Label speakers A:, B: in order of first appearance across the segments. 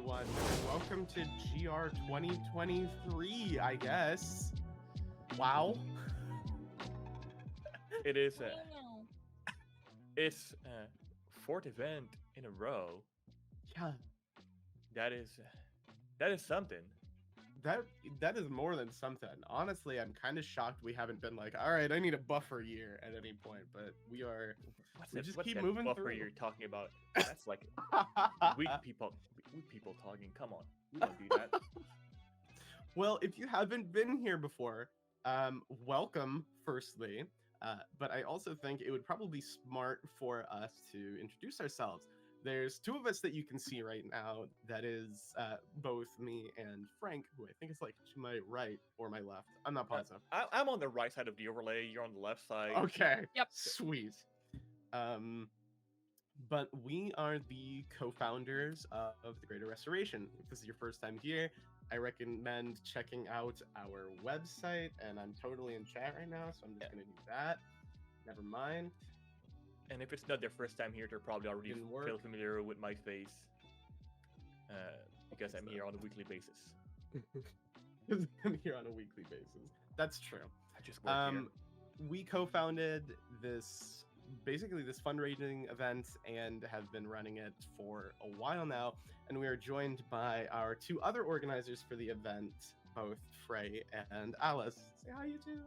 A: everyone. Welcome to GR 2023, I guess. Wow.
B: It is it's fourth event in a row.
A: Yeah,
B: That is something.
A: that is more than something. Honestly, I'm kind of shocked we haven't been like, all right, I need a buffer year at any point, but we just keep
B: that
A: moving
B: buffer
A: through.
B: you're talking about? That's like weak people talking. Come on, we don't do that.
A: Well, if you haven't been here before, welcome, firstly. But I also think it would probably be smart for us to introduce ourselves. There's two of us that you can see right now. That is both me and Frank, who I think is like to my right or my left. I'm not positive.
B: I'm on the right side of the overlay. You're on the left side.
A: Okay.
C: Yep.
A: Sweet. But we are the co-founders of the Greater Restoration. If this is your first time here, I recommend checking out our website, and I'm totally in chat right now, so I'm just gonna do that. Never mind.
B: And if it's not their first time here, they're probably already
A: Didn't work.
B: fairly familiar with my face, because I'm here on a weekly basis.
A: I'm here on a weekly basis. That's true.
B: I just work here.
A: We co-founded this fundraising event and have been running it for a while now, and we are joined by our two other organizers for the event, both Frey and Alice. Say hi, you two.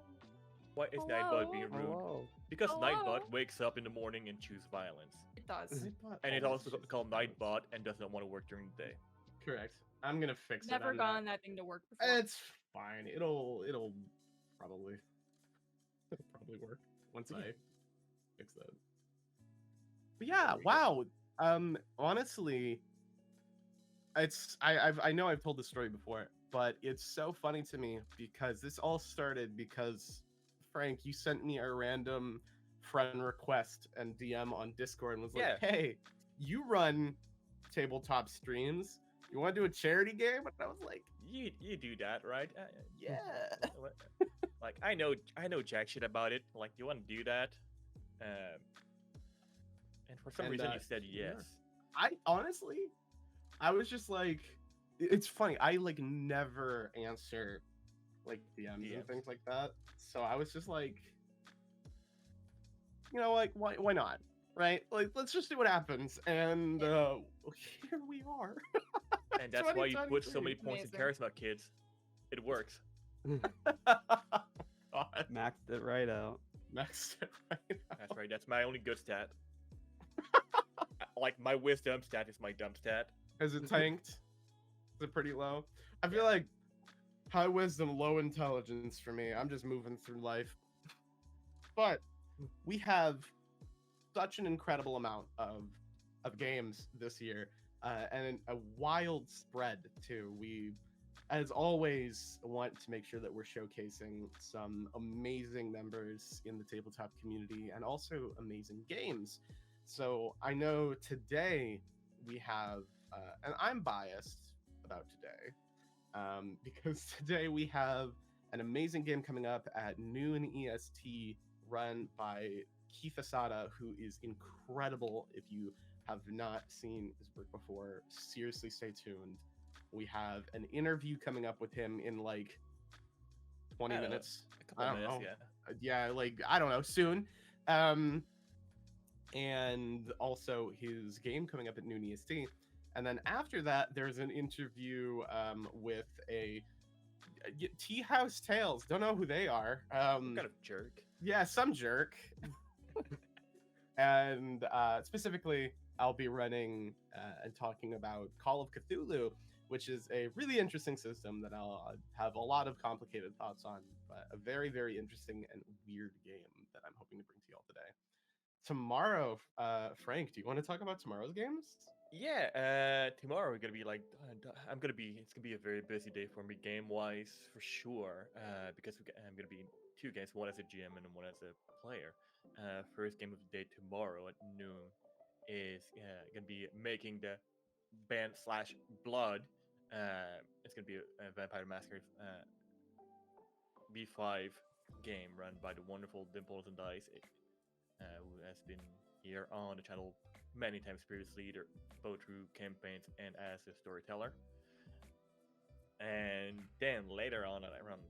B: Why is
C: Hello.
B: Nightbot being rude?
D: Hello.
B: Because
C: Hello.
B: Nightbot wakes up in the morning and chooses violence,
C: It does.
B: and it's also called Nightbot and does not want to work during the day.
A: Correct. I'm gonna fix it.
C: Never
A: on
C: gotten
A: that.
C: that thing to work before.
A: It's fine. It'll probably work once I fix that. But yeah,
B: There we go.
A: wow. Honestly, I know I've told this story before, but it's so funny to me because this all started because Frank, you sent me a random friend request and DM on Discord and was like,
B: Yeah.
A: "Hey, you run tabletop streams. You want to do a charity game?" And I was like,
B: You do that, right?
A: "Yeah."
B: Like I know jack shit about it. Like, you want to do that? And for some
A: And,
B: reason you said
A: yeah.
B: yes.
A: I was just like, it's funny. I like never answer like DMs and
B: DMs.
A: things like that. So I was just like, you know, like why not? Right? Like, let's just see what happens. And here we are.
B: And that's why you put so many
A: 2023.
B: points in
C: Amazing.
B: charisma, kids. It works.
A: God,
D: Maxed it right out.
A: next it right now.
B: That's right. That's my only good stat. Like, my wisdom stat is my dumb stat.
A: Is it tanked? Is it pretty low? I feel like high wisdom, low intelligence for me. I'm just moving through life. But we have such an incredible amount of games this year, and a wild spread too. We, as always, want to make sure that we're showcasing some amazing members in the tabletop community and also amazing games. So I know today we have, and I'm biased about today, because today we have an amazing game coming up at noon EST, run by Keith Asada, who is incredible. If you have not seen his work before, seriously stay tuned. We have an interview coming up with him in like 20
B: I don't know,
A: minutes.
B: A couple
A: I
B: of
A: don't
B: minutes,
A: know.
B: yeah.
A: Yeah, like, I don't know, soon. And also his game coming up at noon EST. And then after that, there's an interview with a TeahouseTales. Don't know who they are.
B: What kind of jerk?
A: Yeah, some jerk. And specifically, I'll be running and talking about Call of Cthulhu, which is a really interesting system that I'll have a lot of complicated thoughts on, but a very, very interesting and weird game that I'm hoping to bring to y'all today. Tomorrow, Frank, do you want to talk about tomorrow's games?
B: Yeah, tomorrow we're gonna be like, it's gonna be a very busy day for me game wise for sure. Because I'm gonna be in two games, one as a GM and one as a player. First game of the day tomorrow at noon is gonna be making the band slash blood. It's gonna be a Vampire Masquerade B5 game run by the wonderful Dimples and Dice, who has been here on the channel many times previously, either both through campaigns and as a storyteller. And then later on, at around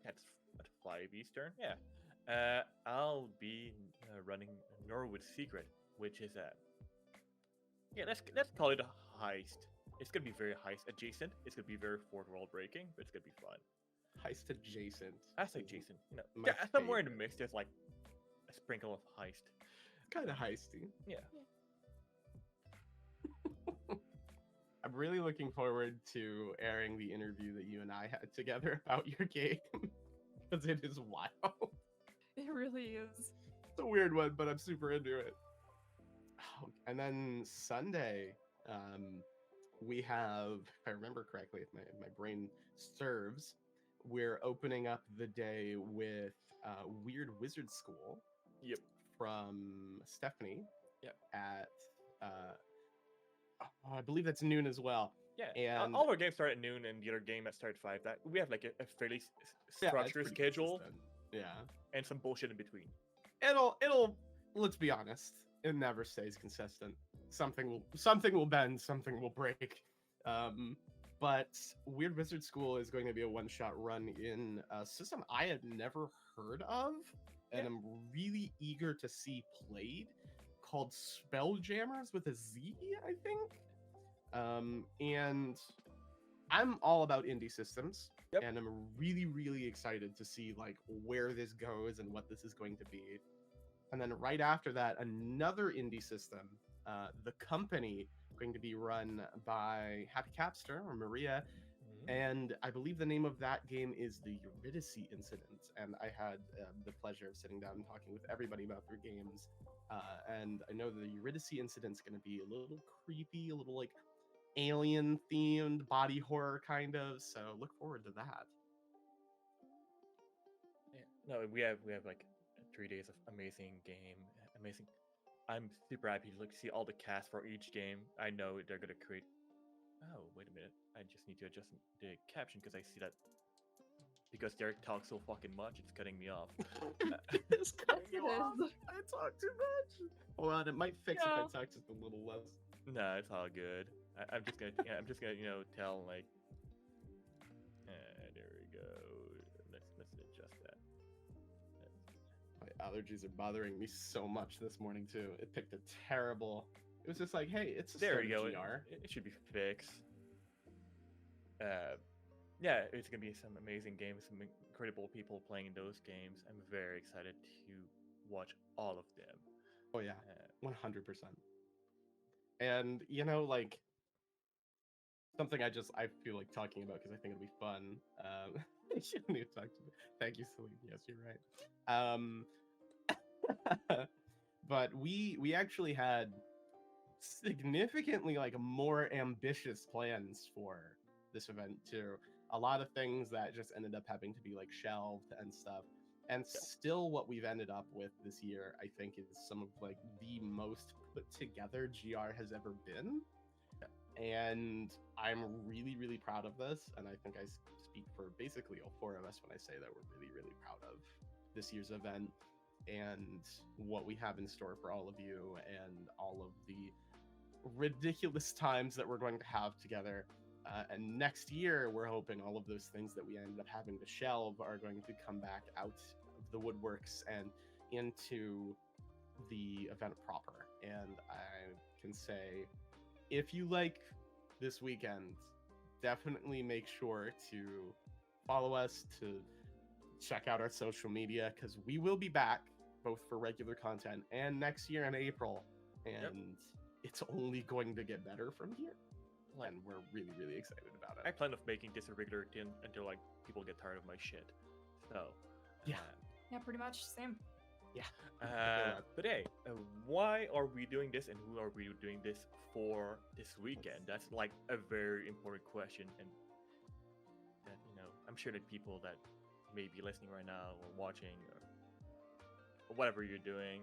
B: that's at 5 Eastern, yeah, I'll be running Norwood Secret, which is a yeah, let's call it a heist. It's gonna be very heist adjacent. It's gonna be very fourth wall breaking, but it's gonna be fun.
A: Heist adjacent.
B: I say adjacent,
A: My
B: yeah, somewhere in the
A: favorite.
B: mix. There's like a sprinkle of heist.
A: Kind of heisty.
B: Yeah.
A: I'm really looking forward to airing the interview that you and I had together about your game because it is wild.
C: It really is.
A: It's a weird one, but I'm super into it. Oh, and then Sunday, we have, if I remember correctly, if my brain serves, we're opening up the day with Weird Wizard School.
B: Yep.
A: From Stephanie.
B: Yep.
A: At I believe that's noon as well.
B: Yeah,
A: and
B: all our games start at noon, and the other game that starts 5. That we have like a fairly structured schedule.
A: Consistent. Yeah,
B: and some bullshit in between.
A: It'll. Let's be honest. It never stays consistent. Something will bend. Something will break. But Weird Wizard School is going to be a one-shot run in a system I had never heard of, and I'm really eager to see played, called Spelljammers with a Z, I think. And I'm all about indie systems, and I'm really, really excited to see like where this goes and what this is going to be. And then right after that, another indie system, The Company, going to be run by Happy Capster or Maria. And I believe the name of that game is the Eurydice Incident. And I had the pleasure of sitting down and talking with everybody about their games. And I know the Eurydice Incident's going to be a little creepy, a little like alien themed, body horror kind of. So look forward to that.
B: Yeah. No, we have like 3 days of amazing game. Amazing. I'm super happy to see all the cast for each game. I know they're going to create. Oh, wait a minute. I just need to adjust the caption because I see that because Derek talks so fucking much, it's cutting me off.
A: It's cutting
C: It
A: you off.
C: is.
A: I talk too much. Hold on, it might fix if I talk just a little less.
B: No, it's all good. I'm just gonna, tell like. There we go. Let's adjust that.
A: My allergies are bothering me so much this morning too. It picked a terrible. It was just like, hey, it's a
B: there you go.
A: GR.
B: It should be fixed. Yeah, it's gonna be some amazing games, some incredible people playing those games. I'm very excited to watch all of them.
A: Oh yeah, 100%. And like something I feel like talking about because I think it'll be fun. I shouldn't even talk to me. Thank you, Celine. Yes, you're right. But we actually had significantly like more ambitious plans for this event too. A lot of things that just ended up having to be like shelved and stuff. And still what we've ended up with this year, I think, is some of like the most put together GR has ever been. And I'm really, really proud of this. And I think I speak for basically all 4 of us when I say that we're really, really proud of this year's event and what we have in store for all of you and all of the ridiculous times that we're going to have together. And next year, we're hoping all of those things that we ended up having to shelve are going to come back out of the woodworks and into the event proper. And I can say, if you like this weekend, definitely make sure to follow us, to check out our social media, because we will be back both for regular content and next year in April. And it's only going to get better from here. And we're really, really excited about it.
B: I plan of making this a regular thing until like people get tired of my shit. So
A: yeah,
C: pretty much same.
A: Yeah.
B: But hey, why are we doing this, and who are we doing this for this weekend? That's like a very important question, and that I'm sure that people that may be listening right now or watching or whatever you're doing,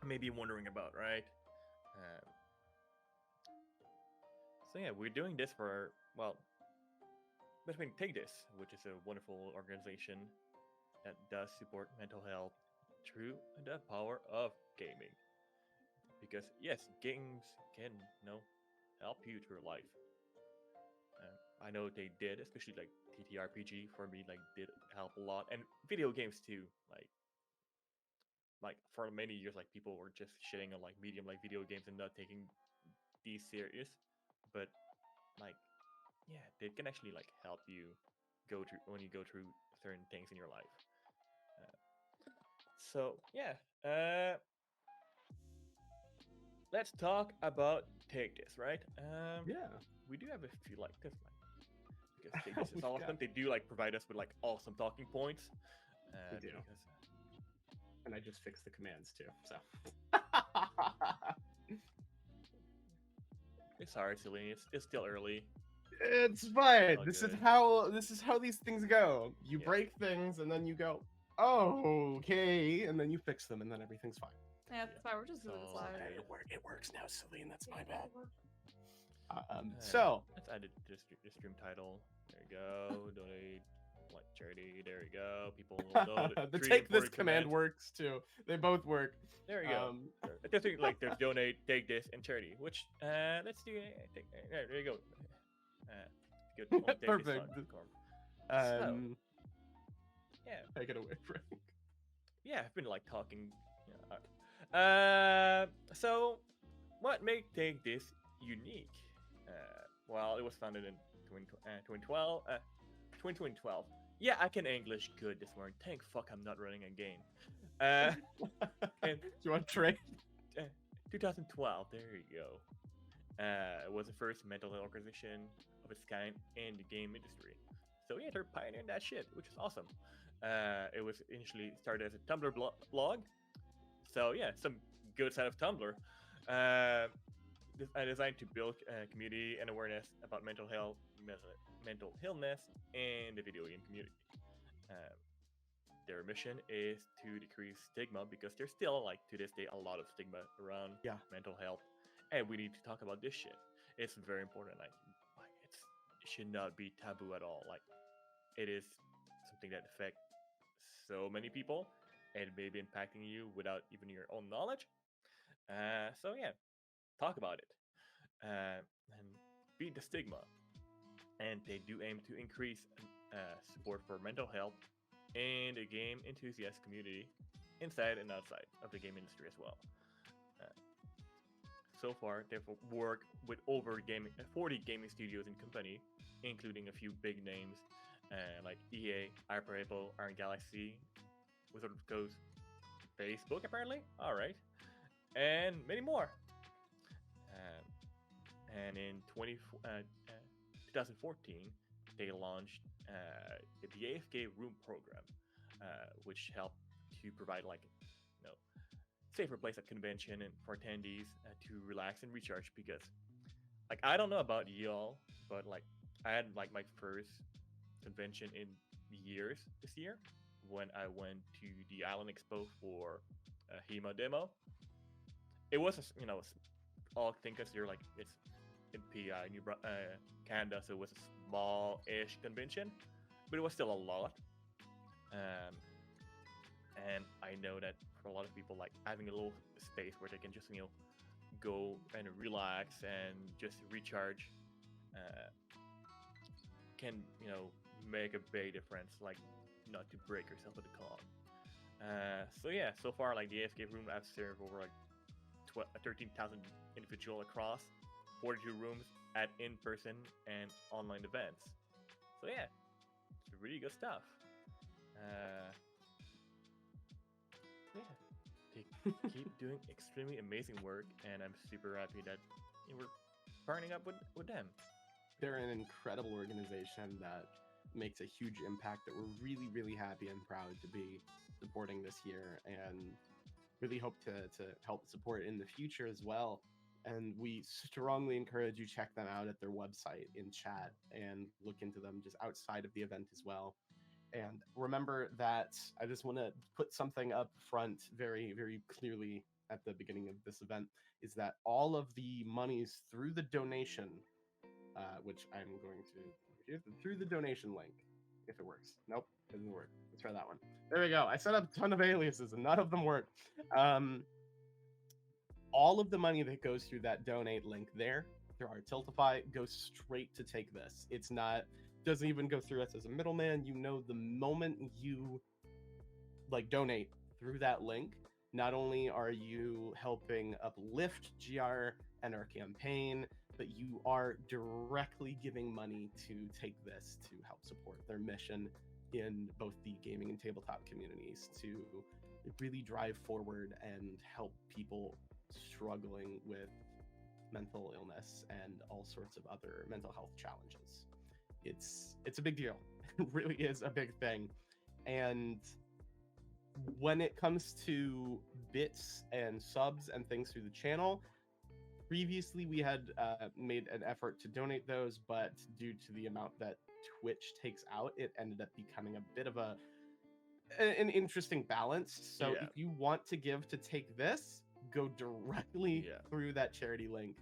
B: may be wondering about, right? So yeah, we're doing this for, between Take This, which is a wonderful organization that does support mental health through the power of gaming. because yes, games can help you through life. I know they did, especially like TTRPG for me, like did help a lot, and video games too. Like for many years, like people were just shitting on like medium like video games and not taking these serious, but like yeah, they can actually like help you go through when you go through certain things in your life. Uh, so yeah, let's talk about take this, right?
D: Yeah.
B: We do have a few like this, like because take this is
D: We
B: awesome.
D: got-
B: They do like provide us with like awesome talking points.
D: They do.
B: Because,
D: And I just fixed the commands too. So
B: it's hard, Celine. It's still early.
A: It's fine.
B: All
A: This
B: good.
A: is how these things go. You
B: Yeah.
A: break things and then you go, oh, okay, and then you fix them and then everything's fine.
C: Yeah, that's fine. We're just doing this
B: So
C: live.
B: good.
D: it works now, Celine. That's my
C: Yeah,
D: bad.
A: So
B: let's add it to the stream title. There you go. Donate like charity. There you go. People will know
A: the
B: three
A: take this
B: important
A: command
B: commands.
A: works too. They both work.
B: There you go. There's three, like there's donate, take this, and charity. Which let's do. There you go. Good. Only take this
A: Perfect.
B: one, Corm. Yeah.
A: Take it away, Frank.
B: Yeah, I've been like talking. So what make take this unique? Well, it was founded in 2012. 2012. Yeah, I can English good this morning. Thank fuck I'm not running a game. And
A: Do you want to trade?
B: 2012. There you go. It was the first mental health organization of its kind in the game industry. So yeah, they're pioneering that shit, which is awesome. It was initially started as a Tumblr blog. So yeah, some good side of Tumblr. Designed to build community and awareness about mental health, mental illness, and the video game community. Their mission is to decrease stigma because there's still, like to this day, a lot of stigma around mental health, and we need to talk about this shit. It's very important. Like it should not be taboo at all. Like it is something that affects so many people and may be impacting you without even your own knowledge. So yeah, talk about it and beat the stigma. And they do aim to increase support for mental health and the game enthusiast community inside and outside of the game industry as well. So far, they've worked with over 40 gaming studios and company, including a few big names like EA, Hyperable, Iron Galaxy, Wizard of the Coast, Facebook apparently, all right, and many more. And in 2014, they launched the AFK Room program, which helped to provide like safer place at convention and for attendees to relax and recharge. Because like I don't know about y'all, but like I had like my first convention in years this year when I went to the Island Expo for a HEMA demo. It was all thing considered like it's in PI, Canada, so it was a small-ish convention, but it was still a lot. And I know that for a lot of people, like having a little space where they can just go and relax and just recharge can make a big difference. Like not to break yourself with a con. So yeah, so far like the AFK room I've served over like 13,000 individual across 42 rooms at in-person and online events. So yeah, it's really good stuff. Yeah, they keep doing extremely amazing work, and I'm super happy that we're partnering up with them.
A: They're an incredible organization that makes a huge impact that we're really, really happy and proud to be supporting this year, and really hope to help support in the future as well. And we strongly encourage you check them out at their website in chat and look into them just outside of the event as well. And remember that I just want to put something up front very, very clearly at the beginning of this event, is that all of the monies through the donation, which I'm going to through the donation link, if it works. Nope, it doesn't work. Let's try that one. There we go. I set up a ton of aliases and none of them work. all of the money that goes through that donate link there, through our Tiltify, goes straight to Take This. It's not, doesn't even go through us as a middleman. You know, the moment you like donate through that link, not only are you helping uplift GR and our campaign, but you are directly giving money to Take This to help support their mission in both the gaming and tabletop communities to really drive forward and help people struggling with mental illness and all sorts of other mental health challenges. It's a big deal. It really is a big thing. And when it comes to bits and subs and things through the channel, previously we had made an effort to donate those, but due to the amount that Twitch takes out, it ended up becoming a bit of an interesting balance. So
B: Yeah.
A: if you want to give to Take This, go directly
B: Yeah.
A: through that charity link.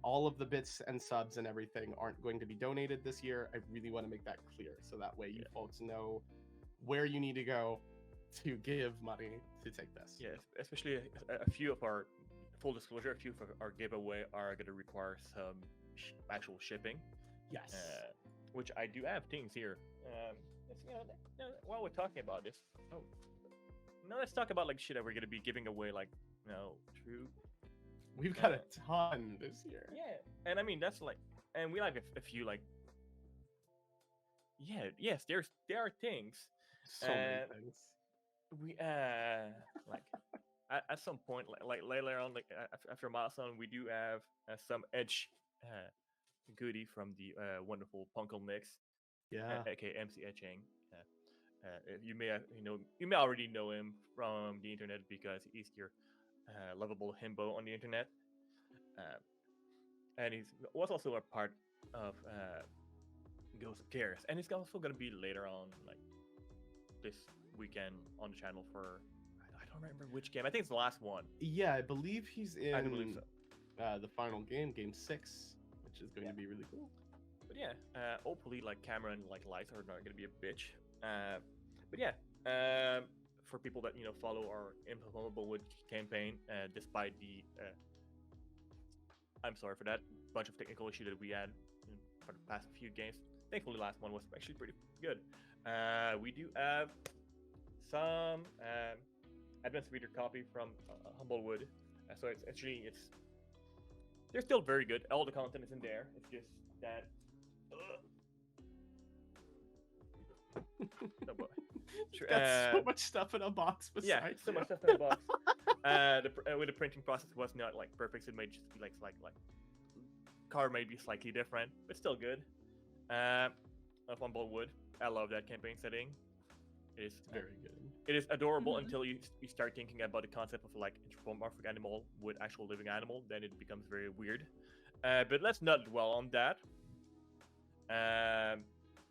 A: All of the bits and subs and everything aren't going to be donated this year. I really want to make that clear so that way you folks know where you need to go to give money to Take This.
B: Yes, especially a few of our, full disclosure, a few of our giveaway are going to require some actual shipping.
A: Yes.
B: Which I do have things here. While we're talking about this, let's talk about like shit that we're going to be giving away, like, true.
A: We've got a ton this year.
B: Yeah, and I mean that's like, and we have a few like, yes, there are things.
A: So many things.
B: We like at some point, like later on, like after milestone, we do have some edge goodie from the wonderful Punkle Nix, aka MC Etching. You may already know him from the internet because he's your lovable himbo on the internet, and he was also a part of Ghost of Chaos, and he's also going to be later on, like this weekend on the channel for, I don't remember which game. I think it's the last one.
A: Yeah, I believe he's in
B: I do believe so.
A: The final game 6, which is going to be really cool.
B: But yeah, hopefully like camera and like lights are not going to be a bitch. But yeah, for people that follow our Implementable Wood campaign, despite the I'm sorry for that bunch of technical issue that we had for the past few games. Thankfully, the last one was actually pretty good. We do have some advanced reader copy from Humblewood, so they're still very good. All the content is in there. It's just that. No, but,
A: got so much stuff in a box besides.
B: Yeah, so much stuff in a box. With the printing process was not like perfect. So it might just be like card may be slightly different, but still good. Of Humblewood, I love that campaign setting. It is
A: very good.
B: It is adorable until you start thinking about the concept of like anthropomorphic animal with actual living animal. Then it becomes very weird. But let's not dwell on that.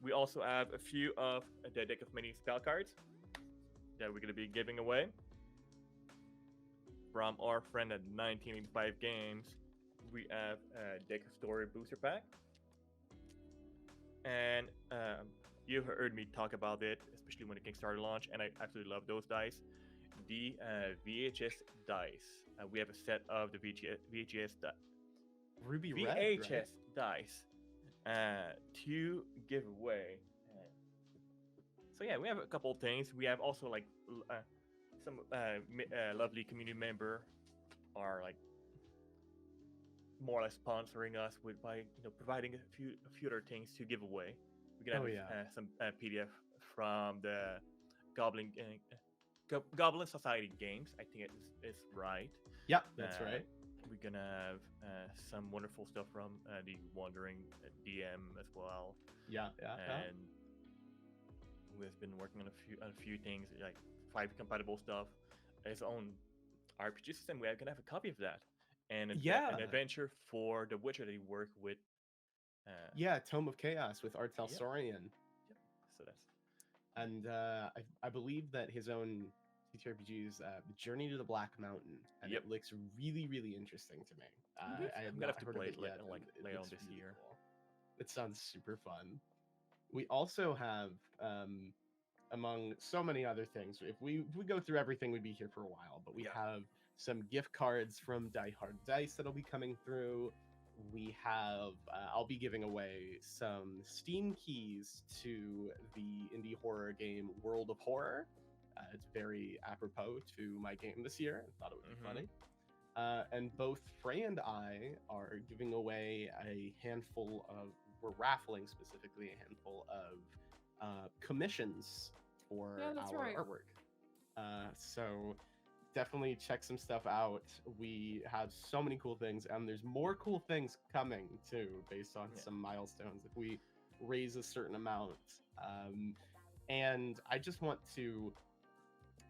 B: We also have a few of the deck of many spell cards that we're going to be giving away from our friend at 1985 Games. We have a deck of story booster pack, and you heard me talk about it, especially when the Kickstarter launched, and I absolutely love those dice. The VHS dice. We have a set of the VHS
A: Ruby
B: VHS
A: Red, right?
B: dice to give away. So yeah, we have a couple of things. We have also like some lovely community member are like more or less sponsoring us by providing a few other things to give away. We're gonna have some PDF from the Goblin Society games. I think it's right.
A: Yeah, that's right.
B: We're gonna have some wonderful stuff from the Wandering DM as well.
A: Yeah.
B: And we've been working on a few things, like 5 compatible stuff. His own RPG system. We're gonna have a copy of that, and an adventure for the Witcher that he worked with.
A: Tome of Chaos with Artel Saurian.
B: Yep. So that's.
A: And I believe that his own TTRPG is Journey to the Black Mountain, and it looks really, really interesting to me.
B: I'm gonna have to play it later on this
A: really
B: year.
A: Cool. It sounds super fun. We also have, among so many other things, if we go through everything, we'd be here for a while. But we have some gift cards from Die Hard Dice that'll be coming through. We have, I'll be giving away some Steam keys to the indie horror game World of Horror. It's very apropos to my game this year. I thought it would be funny. And both Frey and I are giving away a handful of, we're raffling specifically a handful of commissions for our artwork. So definitely check some stuff out. We have so many cool things, and there's more cool things coming too, based on some milestones if we raise a certain amount. And I just want to,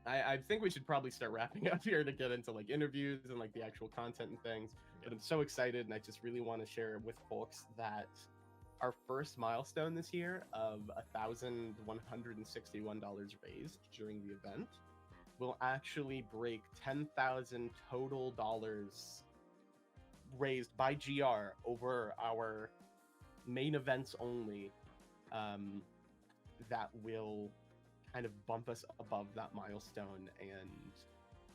A: I think we should probably start wrapping up here to get into like interviews and like the actual content and things. But I'm so excited, and I just really want to share with folks that our first milestone this year of $1,161 raised during the event will actually break 10,000 total dollars raised by GR over our main events only. That will kind of bump us above that milestone, and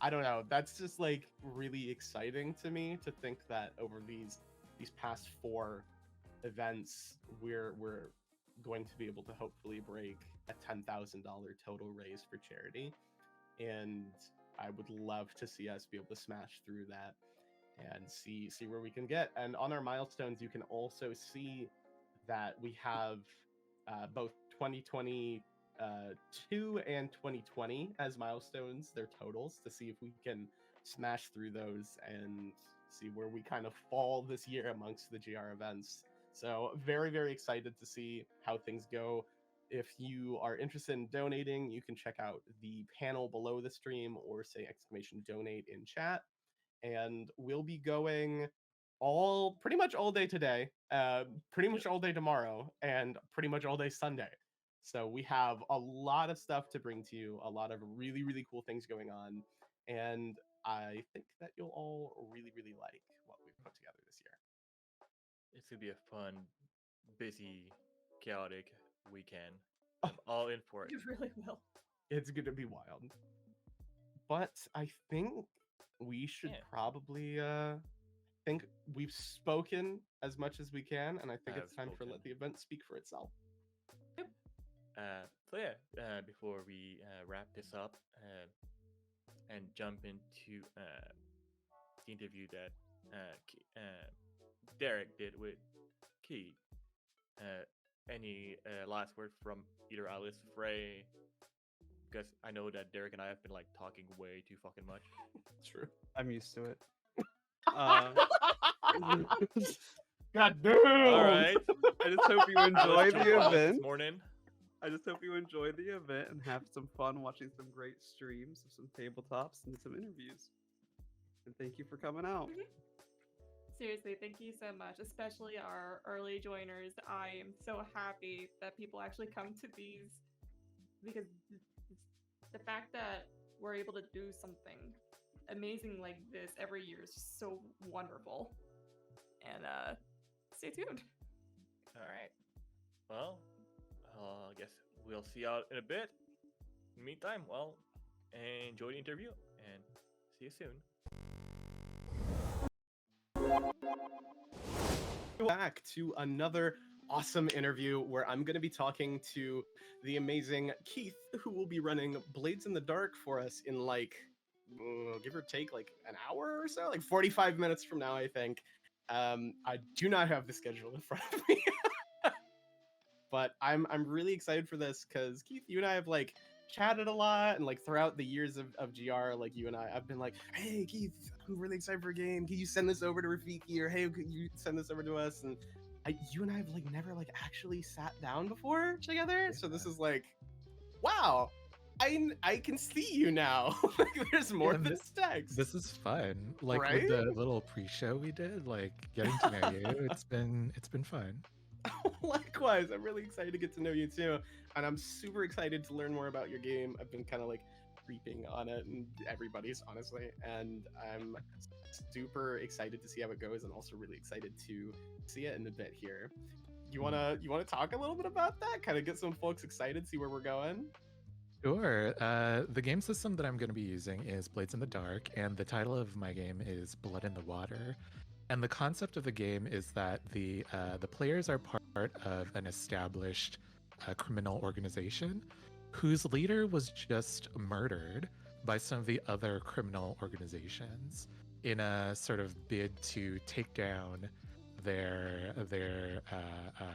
A: I don't know, that's just like really exciting to me to think that over these past 4 events we're going to be able to hopefully break a $10,000 total raise for charity. And I would love to see us be able to smash through that and see where we can get. And on our milestones, you can also see that we have both 2022 and 2020 as milestones, their totals, to see if we can smash through those and see where we kind of fall this year amongst the GR events. So very, very excited to see how things go. If you are interested in donating, you can check out the panel below the stream or say !donate in chat. And we'll be going pretty much all day today, pretty much all day tomorrow, and pretty much all day Sunday. So we have a lot of stuff to bring to you, a lot of really, really cool things going on. And I think that you'll all really, really like what we've put together this year.
B: It's gonna be a fun, busy, chaotic weekend. I'm all in for it.
C: You really will.
A: It's gonna be wild. But I think we should probably think we've spoken as much as we can, and I think it's time for let the event speak for itself.
C: Yep.
B: So yeah, before we wrap this up and jump into the interview that Derek did with Key, any last word from either Alice, Frey? Because I know that Derek and I have been like talking way too fucking much.
A: True.
E: I'm used to it.
A: God damn!
B: All right.
E: I just hope you enjoy the event.
B: This morning.
E: I just hope you enjoy the event and have some fun watching some great streams of some tabletops and some interviews. And thank you for coming out.
C: Seriously, thank you so much, especially our early joiners. I am so happy that people actually come to these, because the fact that we're able to do something amazing like this every year is just so wonderful. And stay tuned.
B: All right. Well, I guess we'll see y'all in a bit. In the meantime, well, enjoy the interview and see you soon.
A: Back to another awesome interview where I'm going to be talking to the amazing Keith, who will be running Blades in the Dark for us in like, give or take, like an hour or so, like 45 minutes from now, I think. I do not have the schedule in front of me, but I'm really excited for this because Keith, you and I have like chatted a lot, and like throughout the years of GR, like you and I've been like, hey Keith, I'm really excited for a game. Can you send this over to Rafiki, or hey, could you send this over to us? And you and I have like never like actually sat down before together, so this is like, wow, I can see you now. Like there's more than text.
F: This is fun. Like
A: Right?
F: with the little pre-show we did, like getting to know you, it's been fun.
A: Likewise, I'm really excited to get to know you too, and I'm super excited to learn more about your game. I've been kind of like creeping on it, and everybody's honestly, and I'm super excited to see how it goes, and also really excited to see it in a bit here. You wanna talk a little bit about that? Kind of get some folks excited, see where we're going.
F: Sure. The game system that I'm going to be using is Blades in the Dark, and the title of my game is Blood in the Water. And the concept of the game is that the players are part of an established criminal organization whose leader was just murdered by some of the other criminal organizations in a sort of bid to take down their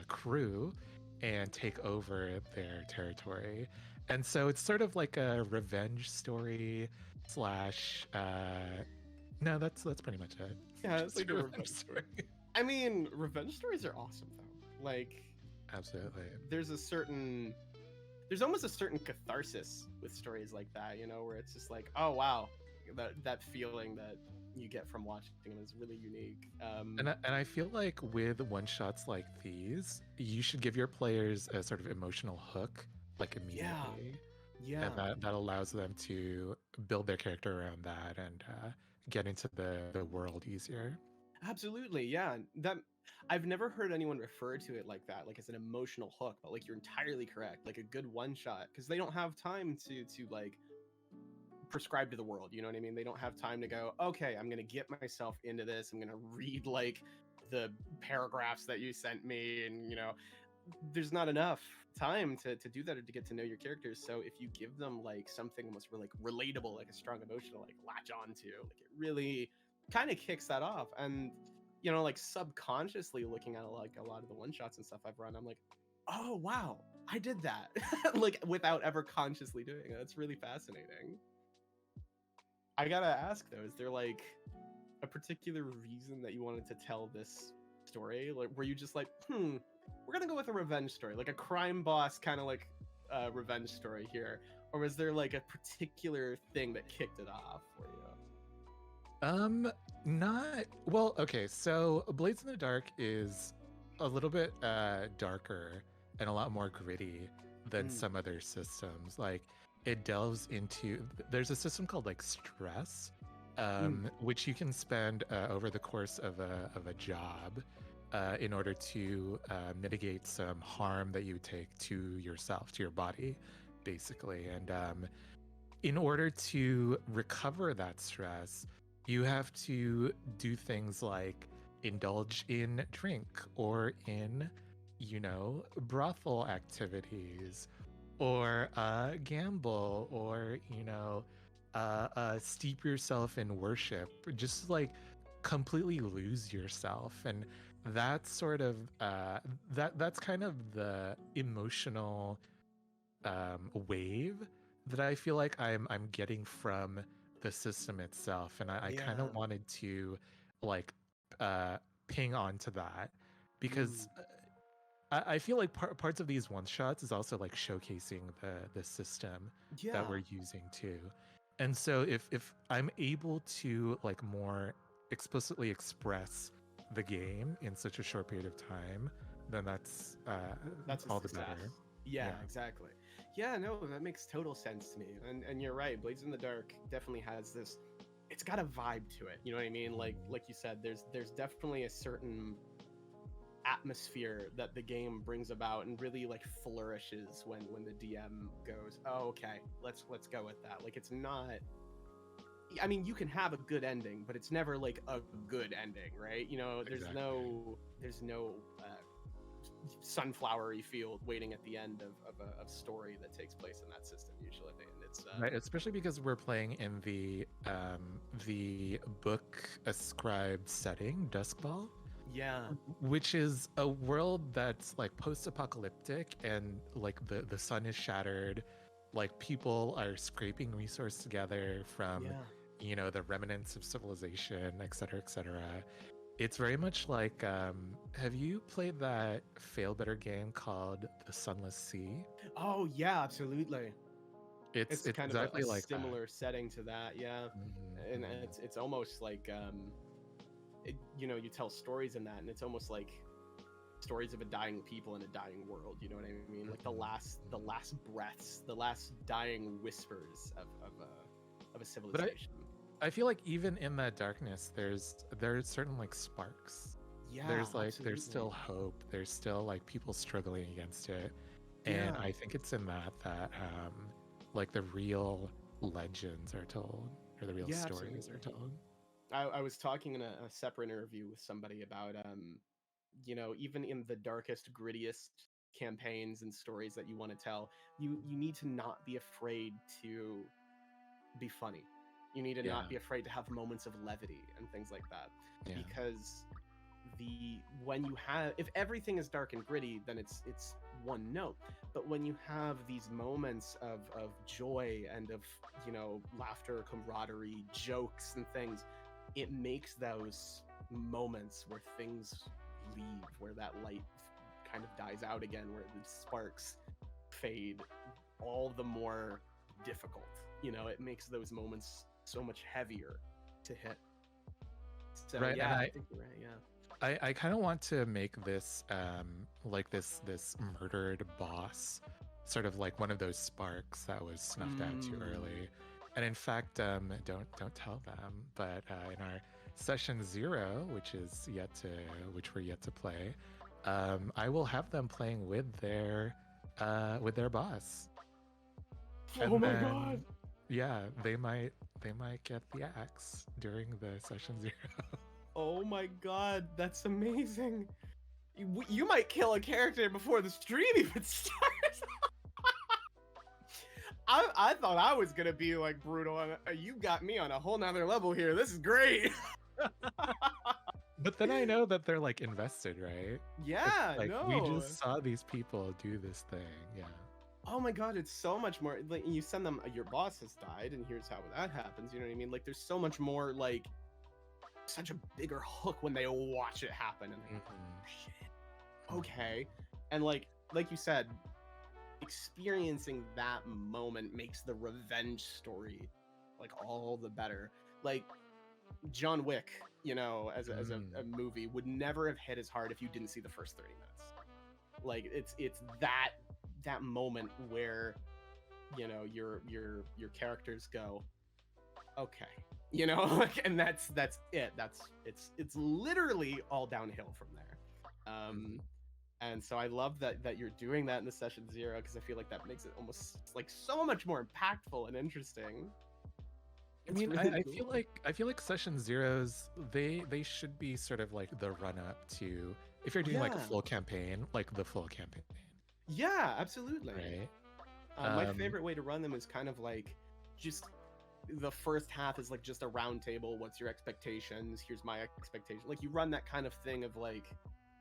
F: crew and take over their territory. And so it's sort of like a revenge story slash. No, that's pretty much it.
A: Yeah, it's
F: Just
A: like a revenge story. I mean, revenge stories are awesome though. Like,
F: Absolutely.
A: there's almost a certain catharsis with stories like that, you know, where it's just like, oh wow, that feeling that you get from watching them is really unique.
F: And I feel like with one shots like these, you should give your players a sort of emotional hook, like immediately.
A: Yeah,
F: And that allows them to build their character around that and get into the world easier.
A: absolutely. Yeah, that I've never heard anyone refer to it like that, like as an emotional hook. But like you're entirely correct, like a good one shot, because they don't have time to like prescribe to the world. You know what I mean? They don't have time to go, okay, I'm gonna get myself into this. I'm gonna read like the paragraphs that you sent me, and you know, there's not enough time to do that or to get to know your characters. So if you give them like something almost like relatable, like a strong emotional like latch on to, like it really kind of kicks that off. And you know, like subconsciously looking at like a lot of the one shots and stuff I've run, I'm like, oh wow, I did that. Like without ever consciously doing it. It's really fascinating. I gotta ask though, is there like a particular reason that you wanted to tell this story? Like, were you just like, we're gonna go with a revenge story, like a crime boss kind of like revenge story here, or was there like a particular thing that kicked it off for you?
F: Not well. Okay, so Blades in the Dark is a little bit darker and a lot more gritty than some other systems. Like it delves into. There's a system called like stress, which you can spend over the course of a job in order to mitigate some harm that you would take to yourself, to your body, basically. And in order to recover that stress, you have to do things like indulge in drink or in, you know, brothel activities or gamble or, you know, steep yourself in worship, just like completely lose yourself. And that's sort of that's kind of the emotional wave that I feel like I'm getting from the system itself, and I kind
A: Yeah.
F: of wanted to like ping onto that because I feel like parts of these one shots is also like showcasing the system
A: Yeah.
F: that we're using too. And so if I'm able to like more explicitly express the game in such a short period of time, then that's
A: a
F: all the
A: success.
F: better.
A: Yeah,
F: Yeah.
A: exactly. Yeah, no, that makes total sense to me. And you're right, Blades in the Dark definitely has this, it's got a vibe to it. You know what I mean? Like you said, there's definitely a certain atmosphere that the game brings about and really like flourishes when the DM goes, oh, okay, let's go with that. Like it's not, I mean, you can have a good ending, but it's never like a good ending, right? You know, there's no sunflowery field waiting at the end of a story that takes place in that system usually, and it's
F: Right, especially because we're playing in the book ascribed setting, Duskfall,
A: yeah,
F: which is a world that's like post-apocalyptic and like the sun is shattered, like people are scraping resource together from
A: yeah.
F: you know the remnants of civilization, etc., etc. It's very much like have you played that fail better game called The Sunless Sea?
A: Oh yeah, absolutely.
F: It's
A: Kind
F: exactly
A: of a
F: like that.
A: similar setting to that, yeah. And it's almost like you know, you tell stories in that, and it's almost like stories of a dying people in a dying world. You know what I mean? Like the last breaths, the last dying whispers of a civilization.
F: I feel like even in that darkness, there's certain like sparks.
A: Yeah,
F: There's like
A: absolutely.
F: there's still hope. There's still like people struggling against it, and
A: Yeah.
F: I think it's in that like the real legends are told, or the real
A: Yeah,
F: stories are
A: absolutely.
F: told.
A: I was talking in a separate interview with somebody about even in the darkest, grittiest campaigns and stories that you want to tell, you need to not be afraid to be funny. You need to
F: Yeah.
A: not be afraid to have moments of levity and things like that.
F: Yeah.
A: Because when you have, if everything is dark and gritty, then it's one note. But when you have these moments of joy and of laughter, camaraderie, jokes and things, it makes those moments where things leave, where that light kind of dies out again, where the sparks fade, all the more difficult. It makes those moments so much heavier to hit. So
F: Right,
A: yeah,
F: and
A: I think you're right. Yeah.
F: I kind of want to make this like this murdered boss sort of like one of those sparks that was snuffed out too early. And in fact, don't tell them, but in our session 0, which we're yet to play, I will have them playing with their boss.
A: Oh my god.
F: Yeah, they might get the axe during the session 0.
A: Oh my god, that's amazing. You might kill a character before the stream even starts. I thought I was gonna be like brutal. You got me on a whole nother level here. This is great.
F: But then I know that they're like invested, right?
A: Yeah,
F: Like
A: no.
F: we just saw these people do this thing. Yeah.
A: Oh my god, it's so much more. Like you send them, your boss has died, and here's how that happens. You know what I mean? Like there's so much more, like such a bigger hook when they watch it happen, and they're like, oh, shit. Okay, and like you said, experiencing that moment makes the revenge story like all the better. Like John Wick, as a movie would never have hit as hard if you didn't see the first 30 minutes. Like it's that moment where your characters go, okay, like, and that's it. It's literally all downhill from there. And so I love that you're doing that in the session 0, because I feel like that makes it almost like so much more impactful and interesting.
F: I mean,
A: really
F: I
A: cool.
F: feel like session 0s, they should be sort of like the run up to, if you're doing like a
A: Yeah.
F: full campaign, like the full campaign,
A: Yeah, absolutely.
F: right?
A: My favorite way to run them is kind of like just the first half is like just a round table. What's your expectations? Here's my expectation. Like you run that kind of thing of like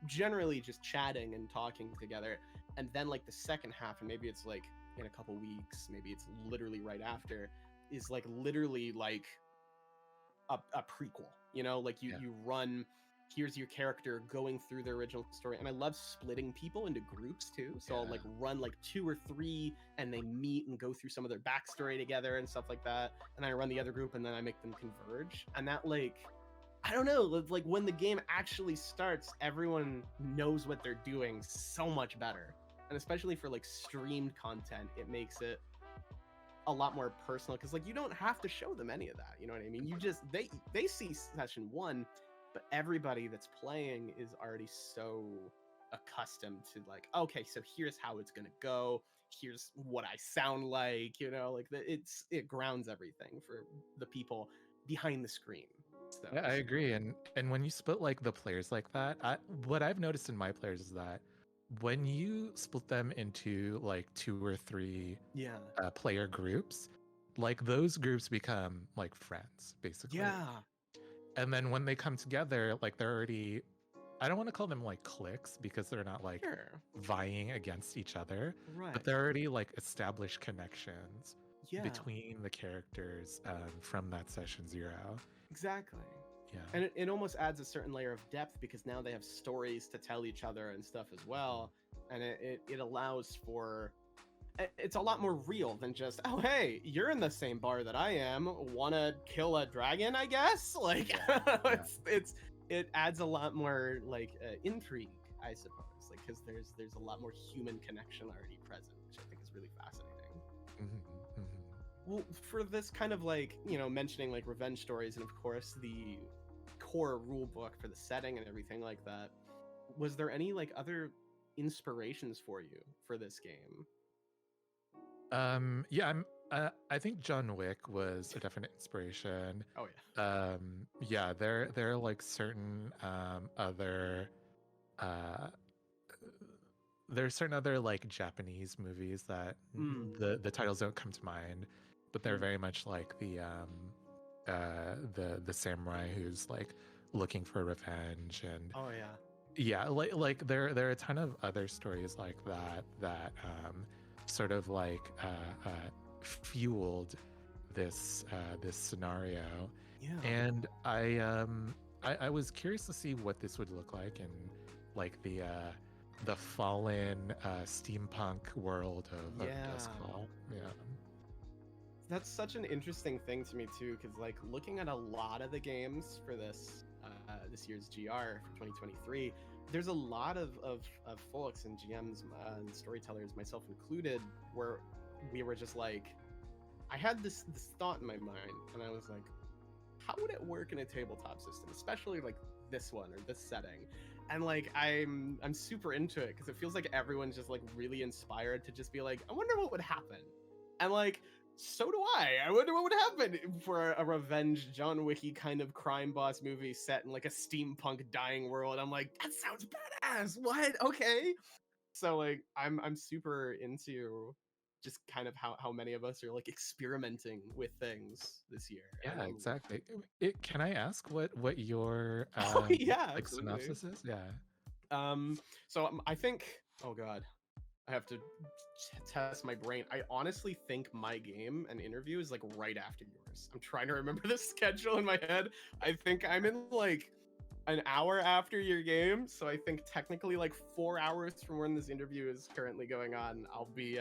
A: generally just chatting and talking together, and then like the second half, and maybe it's like in a couple weeks, maybe it's literally right after, is like literally like a prequel. Like you
F: Yeah.
A: you run. Here's your character going through the original story, and I love splitting people into groups too. So I'll like run like 2 or 3, and they meet and go through some of their backstory together and stuff like that. And then I run the other group, and then I make them converge. And that, like, I don't know, like when the game actually starts, everyone knows what they're doing so much better. And especially for like streamed content, it makes it a lot more personal, because like you don't have to show them any of that. You know what I mean? You just they see session 1, but everybody that's playing is already so accustomed to like, okay, so here's how it's gonna go, here's what I sound like, like it grounds everything for the people behind the screen. So
F: Yeah, I agree. And when you split like the players like that, what I've noticed in my players is that when you split them into like 2 or 3
A: yeah,
F: player groups, like those groups become like friends, basically.
A: yeah,
F: And then when they come together, like they're already, I don't want to call them like cliques, because they're not like
A: sure,
F: vying against each other,
A: right,
F: but they're already like established connections
A: yeah,
F: between the characters from that session 0.
A: exactly.
F: Yeah.
A: And it almost adds a certain layer of depth, because now they have stories to tell each other and stuff as well, and it allows for, it's a lot more real than just, oh hey, you're in the same bar that I am, wanna kill a dragon, I guess. Like it adds a lot more like intrigue, I suppose, like because there's a lot more human connection already present, which I think is really fascinating.
F: Mhm, mhm.
A: Well, for this kind of like, mentioning like revenge stories, and of course the core rule book for the setting and everything like that, was there any like other inspirations for you for this game?
F: Yeah, I think John Wick was a definite inspiration.
D: Oh yeah.
F: Yeah, there are like certain other uh there's certain other like Japanese movies that the titles don't come to mind, but they're very much like the samurai who's like looking for revenge. And
D: Oh yeah.
F: yeah, like there are a ton of other stories like that sort of like fueled this scenario.
D: Yeah.
F: And I was curious to see what this would look like in like the fallen steampunk world of
A: Yeah.
F: Duskwall. Yeah.
A: That's such an interesting thing to me too, because like looking at a lot of the games for this year's GR for 2023, there's a lot of folks and GMs and storytellers, myself included, where we were just like, I had this thought in my mind, and I was like, how would it work in a tabletop system, especially like this one or this setting? And like I'm super into it because it feels like everyone's just like really inspired to just be like, I wonder what would happen. And like, so do I wonder what would happen for a revenge John Wicky kind of crime boss movie set in like a steampunk dying world. I'm like, that sounds badass. What? Okay. So like I'm super into just kind of how many of us are like experimenting with things this year. And
F: Yeah,
A: I'm-
F: exactly. Can I ask what your
A: Oh, yeah,
F: like
A: absolutely.
F: synopsis is? Yeah.
A: So I think, oh god, I have to test my brain. I honestly think my game and interview is like right after yours. I'm trying to remember the schedule in my head. I think I'm in like an hour after your game, so I think technically like 4 hours from when this interview is currently going on, I'll be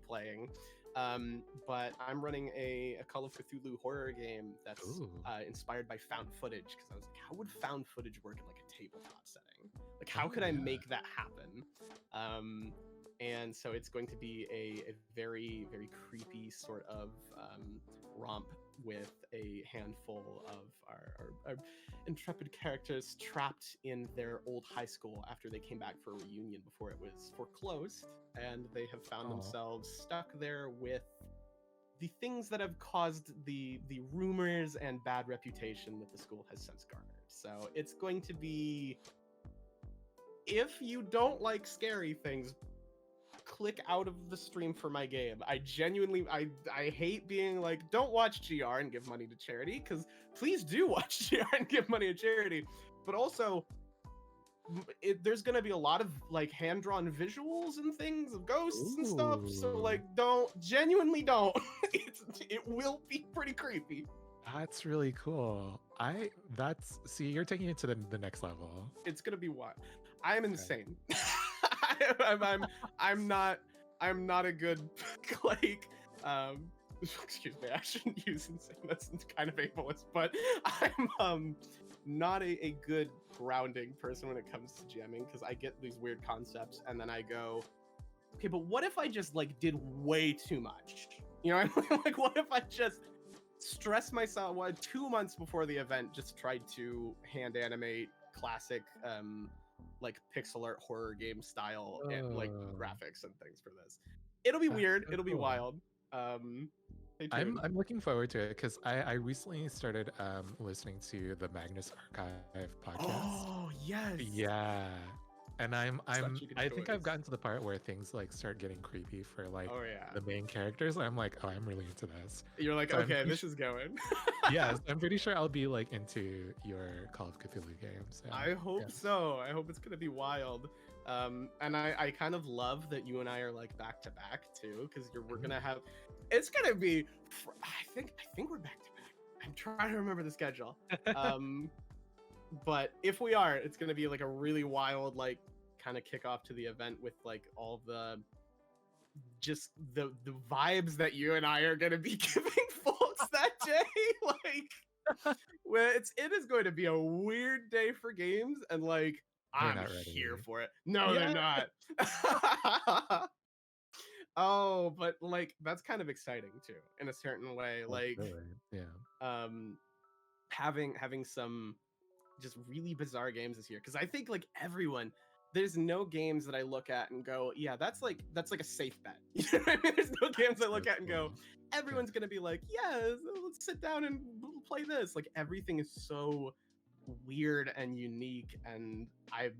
A: playing. But I'm running a Call of Cthulhu horror game that's
F: Ooh.
A: inspired by found footage, because I was like, how would found footage work in like a tabletop setting? Like, how could I make that happen? And so it's going to be a very, very creepy sort of romp with a handful of our intrepid characters trapped in their old high school after they came back for a reunion before it was foreclosed, and they have found
F: Aw.
A: themselves stuck there with the things that have caused the rumors and bad reputation that the school has since garnered. So it's going to be, if you don't like scary things, click out of the stream for my game. I genuinely, I hate being like, don't watch GR and give money to charity, because please do watch GR and give money to charity. But also, there's gonna be a lot of like hand-drawn visuals and things of ghosts and stuff. So
F: Ooh.
A: like, genuinely don't. It will be pretty creepy.
F: That's really cool. See, you're taking it to the next level.
A: It's gonna be wild. I am insane. I'm not a good like excuse me, I shouldn't use insane. That's kind of ableist, but I'm not a good grounding person when it comes to GMing, because I get these weird concepts and then I go, okay, but what if I just like did way too much? You know, like what if I just stressed myself 2 months before the event, just tried to hand animate classic like pixel art horror game style and like graphics and things for this. It'll be
F: That's
A: weird,
F: so
A: it'll be
F: cool.
A: wild. Stay tuned.
F: I'm looking forward to it because I recently started listening to the Magnus Archive podcast.
A: Oh yes.
F: Yeah. And
A: Such a good
F: I think I've
A: choice.
F: gotten to the part where things like start getting creepy for like
A: Oh yeah.
F: the main characters. I'm like, oh, I'm really into this.
A: You're like,
F: So I'm
A: okay,
F: pretty
A: this is going.
F: Yeah, so I'm pretty sure I'll be like into your Call of Cthulhu games. Yeah.
A: I hope
F: Yeah.
A: so. I hope it's gonna be wild. And I kind of love that you and I are like back to back too, because we're gonna have. It's gonna be. I think we're back to back. I'm trying to remember the schedule. But if we are, it's gonna be like a really wild like kind of kickoff to the event with like all the vibes that you and I are gonna be giving folks that day. Like, well, it is going to be a weird day for games, and like
F: They're
A: I'm
F: not ready.
A: here for it. No, they're
F: Yeah.
A: not. Oh, but like that's kind of exciting too, in a certain way.
F: Oh,
A: Like,
F: really? Yeah.
A: having some just really bizarre games this year, because I think like everyone there's no games that I look at and go, yeah, that's like a safe bet. You know what I mean? There's no games I look at and go, everyone's gonna be like, yeah, let's sit down and play this. Like everything is so weird and unique, and I'm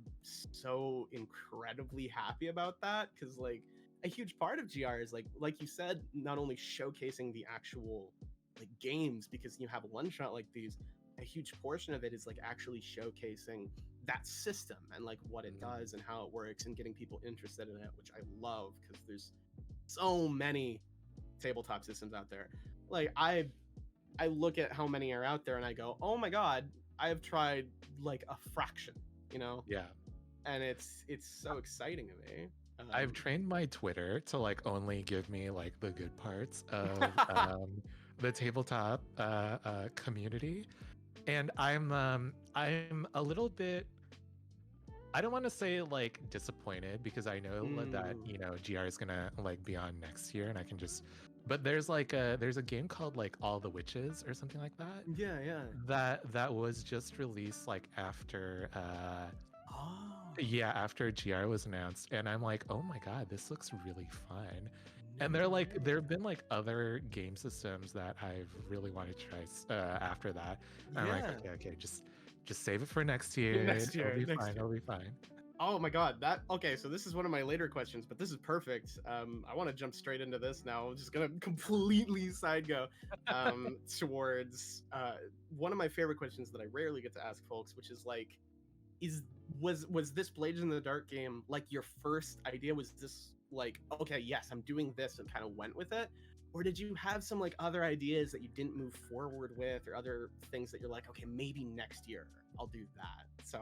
A: so incredibly happy about that because like a huge part of GR is like you said, not only showcasing the actual like games because you have a one shot like these, a huge portion of it is like actually showcasing that system and like what it does and how it works and getting people interested in it, which I love because there's so many tabletop systems out there. Like I look at how many are out there and I go, oh my god, I have tried like a fraction, you know?
F: Yeah.
A: And it's so exciting to me.
F: I've trained my Twitter to like only give me like the good parts of the tabletop community, and I'm a little bit. I don't want to say like disappointed because I know that GR is gonna like be on next year, and I can just. But there's a game called like All the Witches or something like that.
A: Yeah.
F: That was just released like after.
A: Oh.
F: Yeah, after GR was announced, and I'm like, oh my god, this looks really fun. And there have been like other game systems that I've really wanted to try after that. And I'm like, okay, just save it for next year. It'll be fine.
A: Oh my god, okay, so this is one of my later questions, but this is perfect. I want to jump straight into this now. I'm just gonna completely side go towards one of my favorite questions that I rarely get to ask folks, which is like, was this Blades in the Dark game like your first idea? Was this like, okay, yes, I'm doing this, and kind of went with it? Or did you have some like other ideas that you didn't move forward with, or other things that you're like, okay, maybe next year I'll do that? So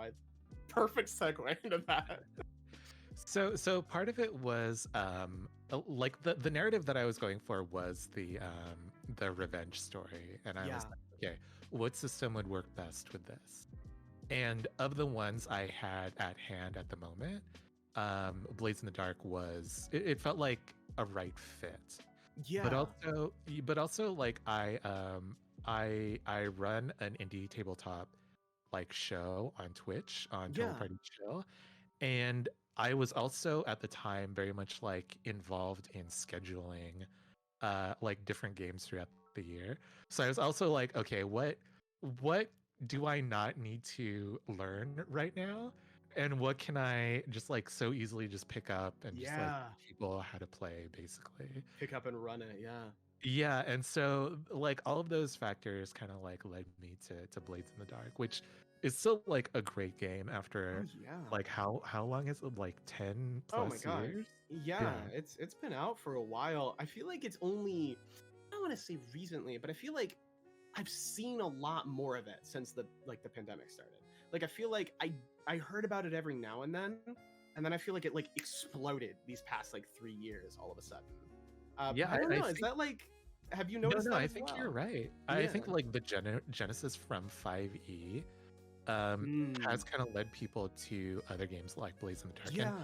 A: perfect segue into that.
F: So part of it was like the narrative that I was going for was the revenge story, and I was like, okay, what system would work best with this? And of the ones I had at hand at the moment, Blades in the Dark it felt like a right fit.
A: Yeah.
F: But also like I run an indie tabletop like show on Twitch on Total Party Chill, and I was also at the time very much like involved in scheduling like different games throughout the year. So I was also like, okay, what do I not need to learn right now? And what can I just like so easily just pick up and just like people how to play, basically.
A: Pick up and run it,
F: Yeah, and so like all of those factors kind of like led me to Blades in the Dark, which is still like a great game after like how long is it, like 10 plus years?
A: Yeah, it's been out for a while. I feel like it's only, I don't want to say recently, but I feel like I've seen a lot more of it since the pandemic started. Like I feel like I heard about it every now and then I feel like it like exploded these past like 3 years all of a sudden. I don't know. Is that like, have you noticed?
F: No,
A: that
F: I
A: as
F: think
A: well?
F: you're right. I think like the genesis from 5e has kind of led people to other games like Blades in the Dark.
A: Yeah.
F: And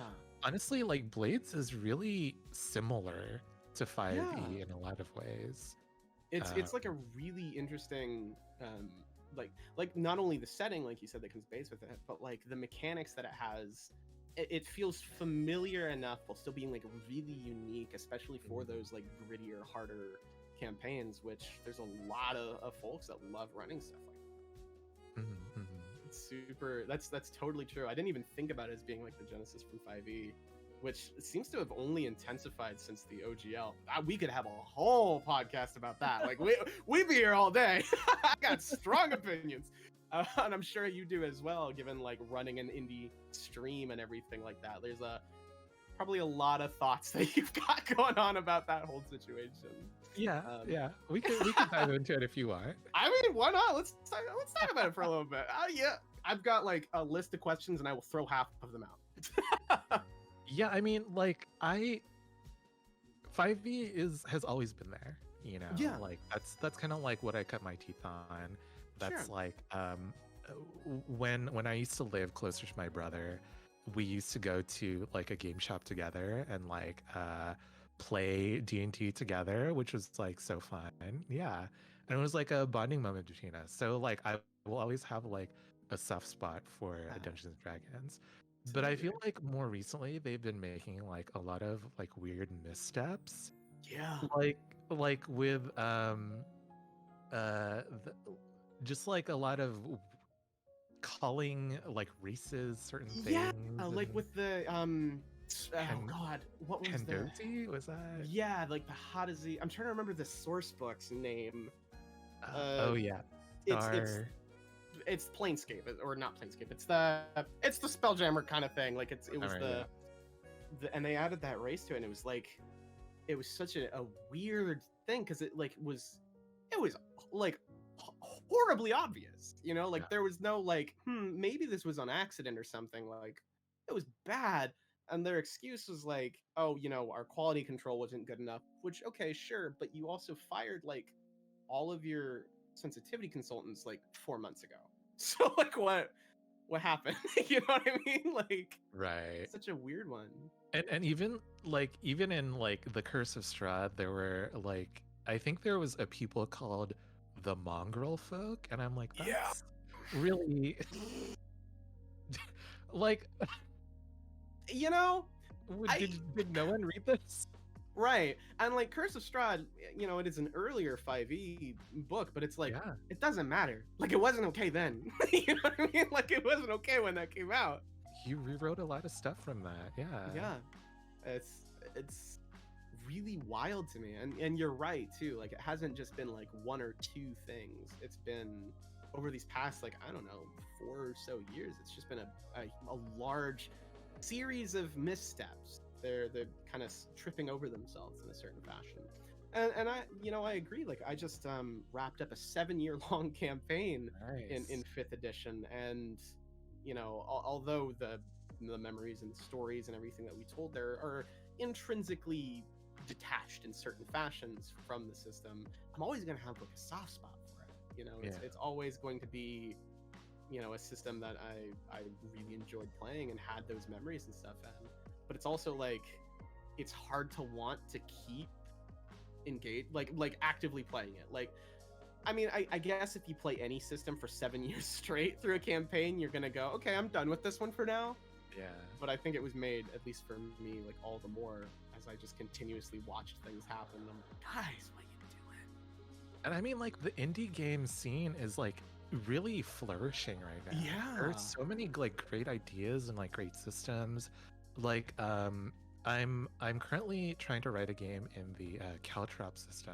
F: honestly, like Blades is really similar to 5e in a lot of ways.
A: It's like a really interesting like not only the setting, like you said, that comes based with it, but like the mechanics that it has. It feels familiar enough while still being like really unique, especially for those like grittier, harder campaigns, which there's a lot of folks that love running stuff like that. It's super. That's totally true. I didn't even think about it as being like the genesis from 5e, which seems to have only intensified since the OGL. We could have a whole podcast about that. Like we'd be here all day. I got strong opinions. And I'm sure you do as well, given like running an indie stream and everything like that. There's probably a lot of thoughts that you've got going on about that whole situation.
F: Yeah, we could dive into it if you want.
A: I mean, why not? Let's talk about it for a little bit. Yeah, I've got like a list of questions, and I will throw half of them out.
F: Yeah, I mean, like 5e has always been there, you know.
A: Yeah.
F: Like that's kind of like what I cut my teeth on. That's like when I used to live closer to my brother, we used to go to like a game shop together and like play D&D together, which was like so fun. Yeah. And it was like a bonding moment between us. So like I will always have like a soft spot for Dungeons and Dragons. But I feel like more recently they've been making like a lot of like weird missteps,
D: Yeah.
F: like with the, just like a lot of calling like races certain
A: Yeah,
F: things.
A: like
F: and
A: with the oh
F: Ken-
A: god, what was the
F: Kendozi, was that?
A: yeah, like the Hadazi. I'm trying to remember the source book's name.
F: Oh yeah,
A: It's
F: Star.
A: it's Planescape or not Planescape. It's the Spelljammer kind of thing. Like it was
F: Alright,
A: the and they added that race to it, and it was like it was such a weird thing because it was like horribly obvious, you know, like
F: Yeah.
A: there was no like maybe this was on accident or something. Like it was bad, and their excuse was like, oh, you know, our quality control wasn't good enough, which okay, sure, but you also fired like all of your sensitivity consultants like 4 months ago. So like what happened? You know what I mean? Like
F: right.
A: such a weird one.
F: And even in like the Curse of Strahd, there were like I think there was a people called the Mongrel folk, and I'm like,
D: Yeah.
F: that's really like
A: You know,
F: did no one read this?
A: right. And like Curse of Strahd, you know, it is an earlier 5e book, but it's like
F: Yeah,
A: it doesn't matter. Like it wasn't okay then. You know what I mean? Like it wasn't okay when that came out.
F: you rewrote a lot of stuff from that. Yeah,
A: Yeah. It's really wild to me. And you're right too. Like it hasn't just been like one or two things. It's been over these past like I don't know 4 or so years. It's just been a large series of missteps. They're kind of tripping over themselves in a certain fashion. And I I agree. Like I just wrapped up a 7-year long campaign
F: nice.
A: in 5th edition, and although the memories and stories and everything that we told there are intrinsically detached in certain fashions from the system, I'm always going to have like a soft spot for it. It's always going to be a system that I really enjoyed playing and had those memories and stuff in. But it's also like it's hard to want to keep engaged, like actively playing it. Like I mean, I guess if you play any system for 7 years straight through a campaign, you're gonna go, okay, I'm done with this one for now.
F: Yeah.
A: But I think it was made, at least for me, like all the more as I just continuously watched things happen. I'm like, guys, what are you doing?
F: And I mean, like the indie game scene is like really flourishing right now.
A: Yeah.
F: There's so many like great ideas and like great systems. Like I'm currently trying to write a game in the Caltrop system,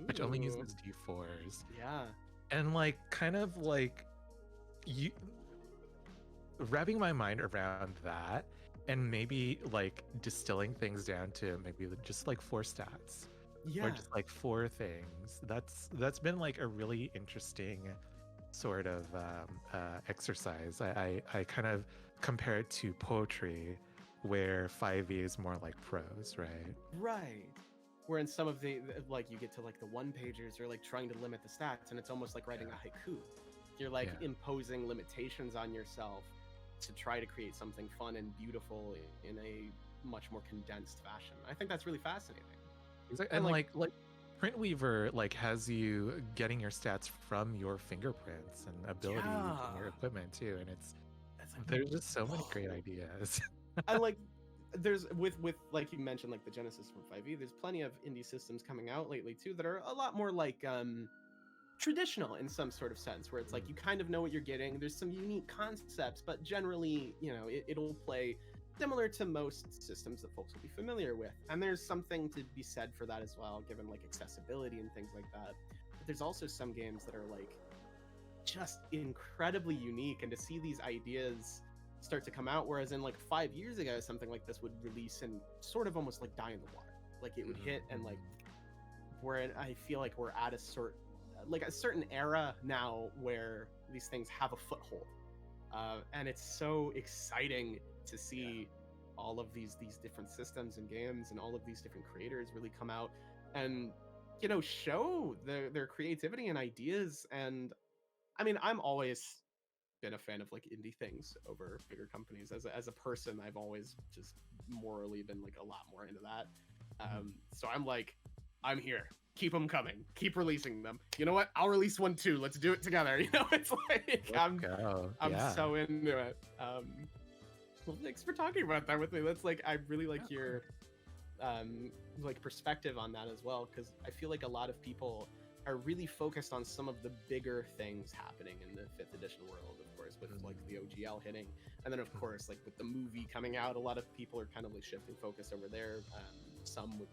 F: which only
A: Ooh.
F: uses D4s.
A: Yeah.
F: And like kind of like you wrapping my mind around that and maybe like distilling things down to maybe just like 4 stats.
A: Yeah.
F: Or just like 4 things. That's been like a really interesting sort of exercise. I kind of compare it to poetry, where 5e is more like prose, right?
A: Right. Where in some of the like you get to like the 1-pagers, you're like trying to limit the stats, and it's almost like writing a haiku. You're like imposing limitations on yourself to try to create something fun and beautiful in a much more condensed fashion. I think that's really fascinating.
F: Exactly. And like Printweaver like has you getting your stats from your fingerprints and abilities and your equipment too, and there's just so many great ideas.
A: And like there's with like you mentioned, like the Genesis from 5e, there's plenty of indie systems coming out lately too that are a lot more like traditional in some sort of sense, where it's like you kind of know what you're getting. There's some unique concepts, but generally it'll play similar to most systems that folks will be familiar with. And there's something to be said for that as well, given like accessibility and things like that. But there's also some games that are like just incredibly unique, and to see these ideas start to come out, whereas in like 5 years ago something like this would release and sort of almost like die in the water. Like it would hit, and like I feel like we're at a certain era now where these things have a foothold, and it's so exciting to see all of these different systems and games and all of these different creators really come out and show their creativity and ideas. And I mean, I'm always been a fan of like indie things over bigger companies. As a person, I've always just morally been like a lot more into that. So I'm like, I'm here. Keep them coming. Keep releasing them. You know what? I'll release one too. Let's do it together. It's like I'm
F: Yeah.
A: so into it.
D: Well, thanks for talking about that with me. That's like, I really like your like perspective on that as well, because I feel like a lot of people are really focused on some of the bigger things happening in the 5th edition world, of course, with like the OGL hitting, and then of course like with the movie coming out, a lot of people are kind of like shifting focus over there. Some with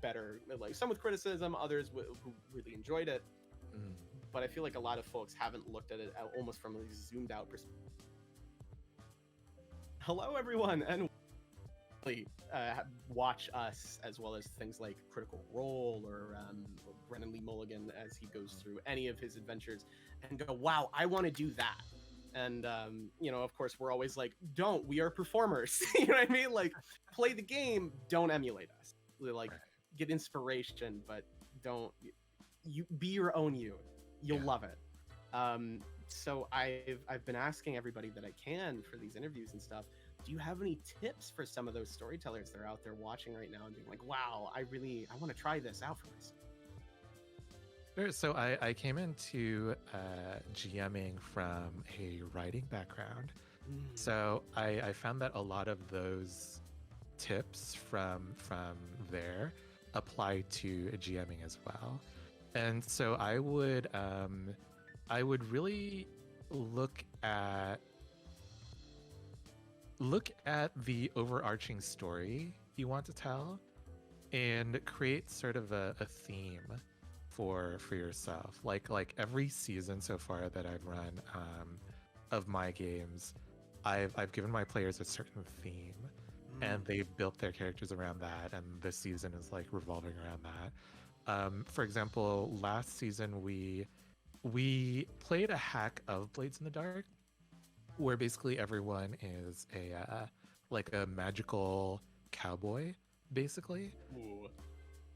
D: better, like some with criticism, others who really enjoyed it. But I feel like a lot of folks haven't looked at it almost from a zoomed out perspective. Hello everyone, and watch us, as well as things like Critical Role or Brennan Lee Mulligan as he goes through any of his adventures and go, wow, I want to do that. And you know, of course, we're always like, don't, we are performers. You know what I mean? Like, play the game, don't emulate us. Like, get inspiration, but don't, you be your own you. You'll love it. So I've been asking everybody that I can for these interviews and stuff, do you have any tips for some of those storytellers that are out there watching right now and being like, wow, I want to try this out for myself?
F: Sure. So I came into GMing from a writing background. So I found that a lot of those tips from there apply to GMing as well. And so I would really look at the overarching story you want to tell and create sort of a theme for yourself. Like every season so far that I've run of my games, I've given my players a certain theme and they've built their characters around that, and this season is like revolving around that. For example, last season we played a hack of Blades in the Dark, where basically everyone is like a magical cowboy, basically.
D: Ooh.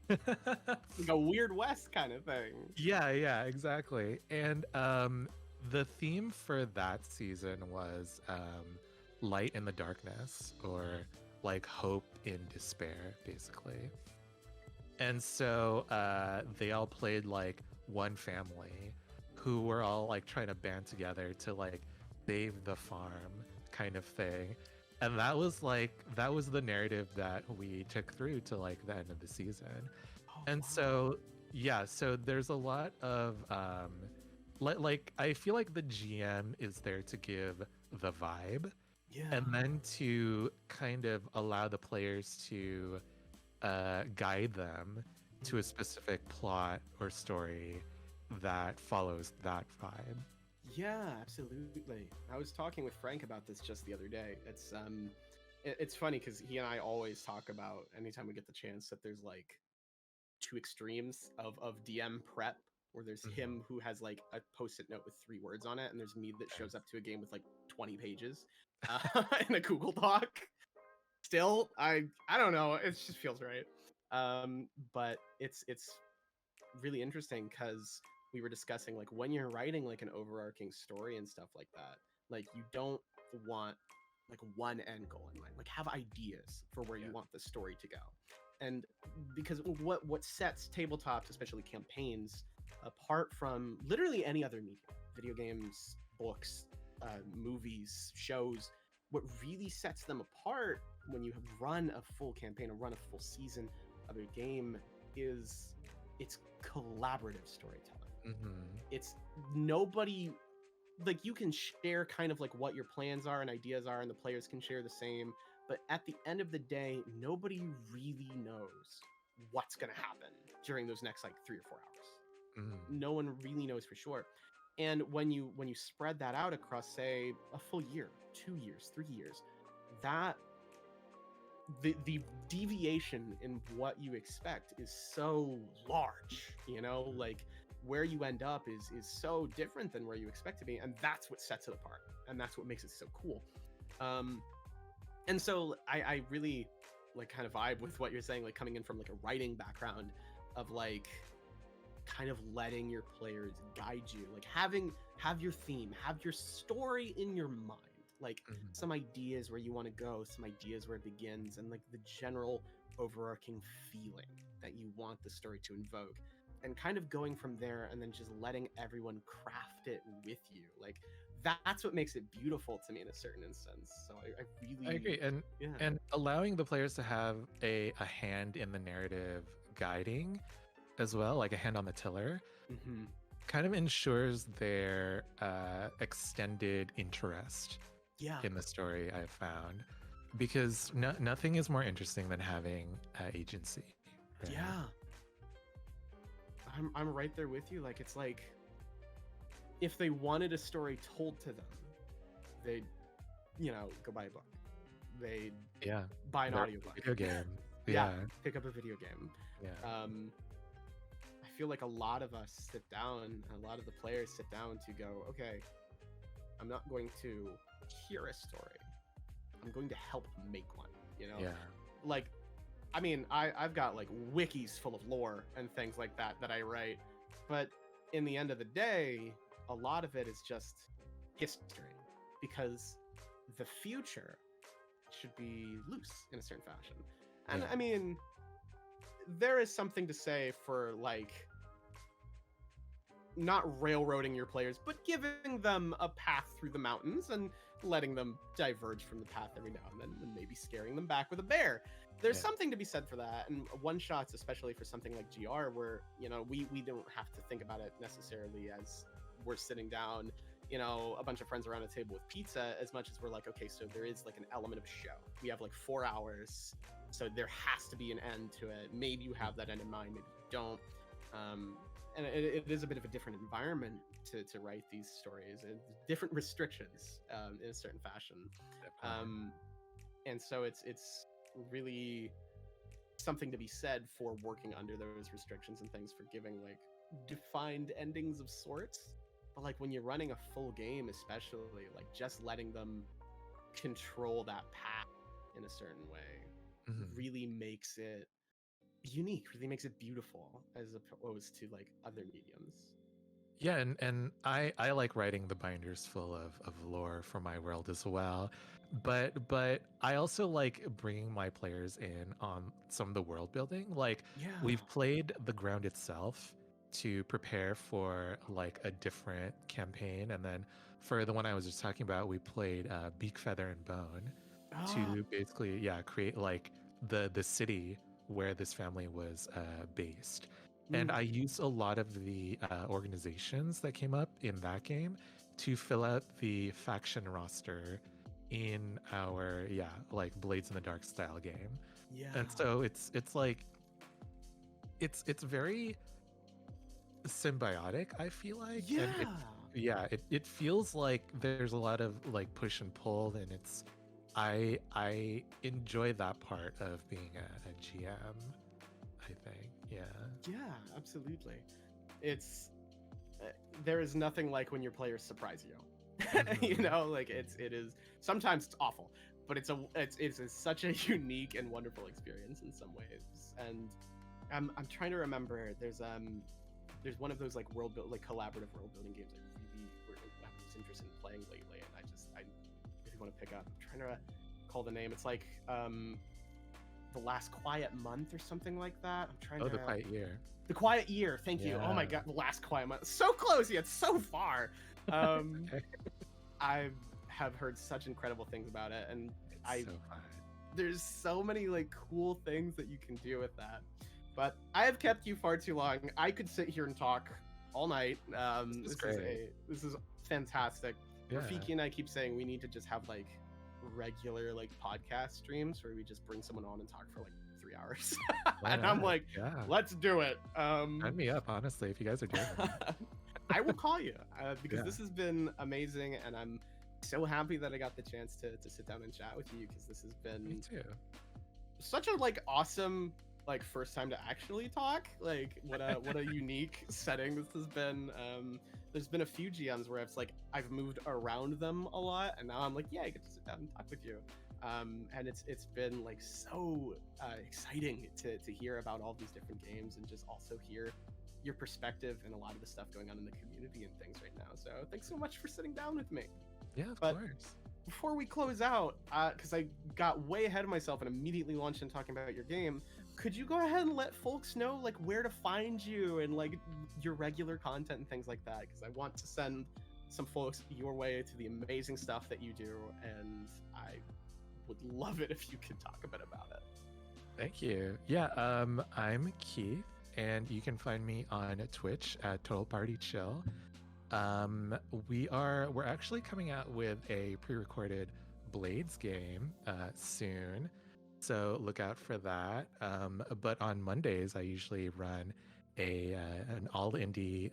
D: Like a Weird West kind of thing.
F: Yeah, exactly. And the theme for that season was light in the darkness, or like hope in despair, basically. And so they all played like one family who were all like trying to band together to like save the farm kind of thing. And that was the narrative that we took through to like the end of the season. So there's a lot of like I feel like the GM is there to give the vibe, and then to kind of allow the players to guide them to a specific plot or story that follows that vibe.
D: Yeah, absolutely. I was talking with Frank about this just the other day. It's funny because he and I always talk about, anytime we get the chance, that there's like two extremes of DM prep, where there's him who has like a post-it note with 3 words on it, and there's me that shows up to a game with like 20 pages in a Google Doc. Still, I don't know, it just feels right. But it's really interesting because we were discussing like when you're writing like an overarching story and stuff like that, like you don't want like one end goal in mind. Like, have ideas for where you want the story to go. And because what sets tabletops, especially campaigns, apart from literally any other medium, video games, books, movies, shows, what really sets them apart when you have run a full campaign or run a full season of a game is it's collaborative storytelling. It's nobody, like, you can share kind of like what your plans are and ideas are, and the players can share the same, but at the end of the day, nobody really knows what's going to happen during those next like 3 or 4 hours. No one really knows for sure. And when you spread that out across, say, a full year, 2 years, 3 years, that the deviation in what you expect is so large, you know, like where you end up is so different than where you expect to be, and that's what sets it apart, and that's what makes it so cool. And so I really like kind of vibe with what you're saying, like coming in from like a writing background of like kind of letting your players guide you, like have your theme, have your story in your mind, like some ideas where you want to go, some ideas where it begins, and like the general overarching feeling that you want the story to invoke, and kind of going from there, and then just letting everyone craft it with you. Like that's what makes it beautiful to me in a certain instance. So I really
F: I agree, and
D: yeah.
F: and allowing the players to have a hand in the narrative guiding as well, like a hand on the tiller,
D: Hmm.
F: kind of ensures their extended interest
D: Yeah.
F: in the story. I've found, because nothing is more interesting than having agency. Right?
D: Yeah. I'm right there with you. Like, it's like if they wanted a story told to them, they'd, go buy a book. They'd
F: Yeah.
D: buy an
F: Or
D: audiobook.
F: video game.
D: Yeah.
F: Yeah.
D: Pick up a video game.
F: Yeah.
D: I feel like a lot of us sit down, a lot of the players sit down to go, okay, I'm not going to hear a story. I'm going to help make one,
F: Yeah.
D: Like, I mean, I've got like wikis full of lore and things like that I write, but in the end of the day, a lot of it is just history, because the future should be loose in a certain fashion. And
F: Yeah.
D: I mean, there is something to say for like not railroading your players, but giving them a path through the mountains and letting them diverge from the path every now and then, and maybe scaring them back with a bear. There's
F: Yeah.
D: something to be said for that. And one shots, especially for something like GR, where we don't have to think about it necessarily as we're sitting down, a bunch of friends around a table with pizza, as much as we're like, okay, so there is like an element of show. We have like 4 hours, so there has to be an end to it. Maybe you have that end in mind, maybe you don't. And it is a bit of a different environment to write these stories, and different restrictions in a certain fashion. And so it's really something to be said for working under those restrictions and things, for giving like defined endings of sorts. But like when you're running a full game, especially, like just letting them control that path in a certain way
F: Mhm.
D: really makes it unique, really makes it beautiful, as opposed to like other mediums.
F: Yeah, and I like writing the binders full of lore for my world as well, but I also like bringing my players in on some of the world building. Like,
D: Yeah.
F: we've played the ground itself to prepare for like a different campaign, and then for the one I was just talking about, we played Beak, Feather, and Bone to basically create like the city where this family was based. And I used a lot of the organizations that came up in that game to fill out the faction roster in our like Blades in the Dark style game.
D: Yeah.
F: And so it's like it's very symbiotic, I feel like.
D: Yeah.
F: And it feels like there's a lot of like push and pull, and it's I enjoy that part of being a GM, I think.
D: Yeah, absolutely. It's there is nothing like when your players surprise you. Like it is sometimes it's awful, but it's such a unique and wonderful experience in some ways. And I'm trying to remember, there's one of those like collaborative world building games I was interested in playing lately, and I really want to pick up. I'm trying to recall the name. It's like The Last Quiet Month or something like that. I'm trying to.
F: The Quiet Year.
D: The Quiet Year. Thank you. Oh my
F: Yeah.
D: god, The Last Quiet Month. So close yet so far. I have heard such incredible things about it, and
F: It's so fun.
D: there's so many like cool things that you can do with that. But I have kept you far too long. I could sit here and talk all night.
F: This is great.
D: This is fantastic.
F: Yeah.
D: Rafiki and I keep saying we need to just have like regular like podcast streams where we just bring someone on and talk for like 3 hours.
F: Why
D: And I'm
F: not?
D: like,
F: Yeah.
D: let's do it.
F: Sign me up, honestly, if you guys are doing it.
D: I will call you because
F: Yeah.
D: this has been amazing, and I'm so happy that I got the chance to sit down and chat with you, because this has
F: Me
D: been
F: too.
D: such a like awesome like first time to actually talk. Like what a unique setting this has been. There's been a few GMs where it's like I've moved around them a lot, and now I'm like, yeah, I get to sit down and talk with you. And it's been like so exciting to hear about all these different games, and just also hear your perspective and a lot of the stuff going on in the community and things right now. So thanks so much for sitting down with me.
F: Yeah, of
D: But-
F: course.
D: Before we close out, because I got way ahead of myself and immediately launched in talking about your game, could you go ahead and let folks know like where to find you and like your regular content and things like that? Because I want to send some folks your way to the amazing stuff that you do, and I would love it if you could talk a bit about it.
F: Thank you. Yeah, I'm Keith, and you can find me on Twitch at Total Party Chill. We're actually coming out with a pre-recorded Blades game soon, so look out for that. But on Mondays, I usually run an all indie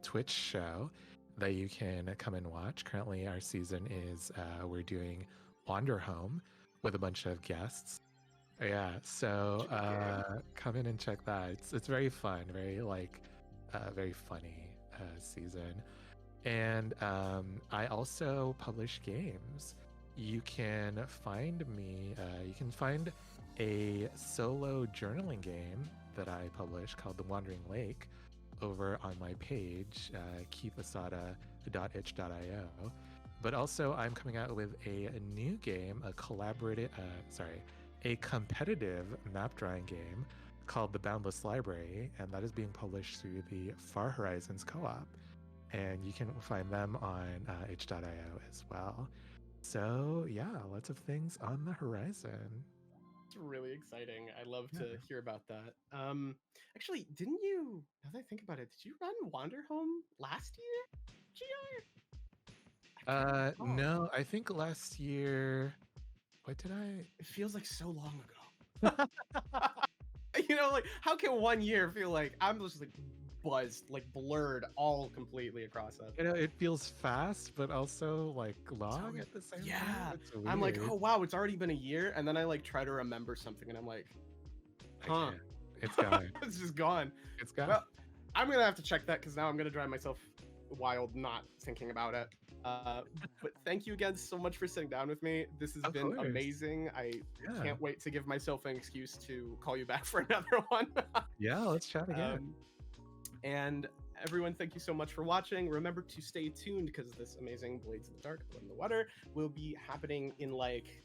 F: Twitch show that you can come and watch. Currently, our season is we're doing Wander Home with a bunch of guests. Yeah, so come in and check that. It's very fun, very funny season. And I also publish games. You can find me. You can find a solo journaling game that I publish called The Wandering Lake over on my page, keithasada.itch.io. But also, I'm coming out with a new game, a competitive map drawing game called The Boundless Library, and that is being published through the Far Horizons co-op. And you can find them on itch.io as well. So yeah, lots of things on the horizon.
D: It's really exciting. I love to hear about that. Actually, didn't you, now that I think about it, did you run Wander Home last year, GR?
F: No, I think last year,
D: It feels like so long ago. You know, like, how can 1 year feel like I'm just like buzzed, like blurred all completely across that?
F: You know, it feels fast, but also like long at the same
D: Yeah.
F: time. It's
D: I'm like,
F: weird.
D: oh wow, it's already been a year, and then I like try to remember something, and I'm like,
F: I
D: huh,
F: can't. It's gone.
D: it's just gone.
F: It's gone.
D: Well, I'm gonna have to check that because now I'm gonna drive myself wild not thinking about it. But thank you again so much for sitting down with me. This has
F: Of
D: been
F: course.
D: amazing. I
F: Yeah.
D: can't wait to give myself an excuse to call you back for another one.
F: Yeah, let's chat again.
D: And everyone, thank you so much for watching. Remember to stay tuned because this amazing Blades in the Dark, Blood in the Water, will be happening in like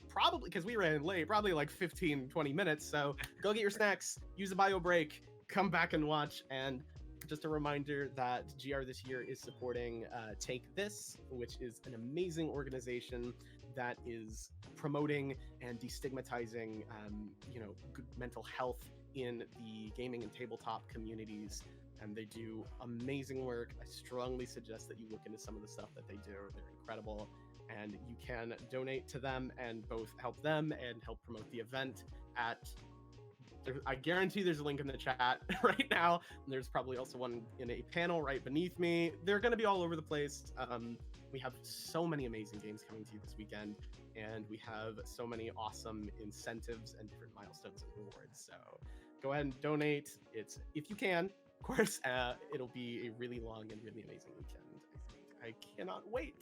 D: probably, because we ran late, probably like 15-20 minutes. So go get your snacks, use a bio break, come back and watch. And just a reminder that GR this year is supporting Take This, which is an amazing organization that is promoting and destigmatizing good mental health in the gaming and tabletop communities, and they do amazing work. I strongly suggest that you look into some of the stuff that they do. They're incredible, and you can donate to them and both help them and help promote the event at, I guarantee there's a link in the chat right now. There's probably also one in a panel right beneath me. They're going to be all over the place. We have so many amazing games coming to you this weekend, and we have so many awesome incentives and different milestones and rewards. So go ahead and donate. It's, if you can, of course. It'll be a really long and really amazing weekend. I cannot wait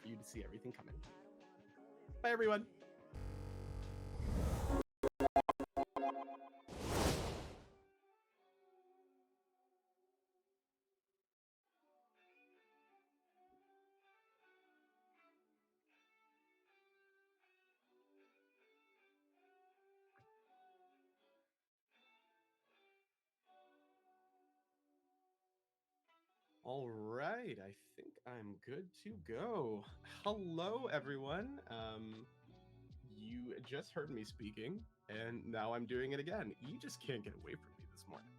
D: for you to see everything coming. Bye, everyone. All right, I think I'm good to go. Hello, everyone. You just heard me speaking, and now I'm doing it again. You just can't get away from me this morning.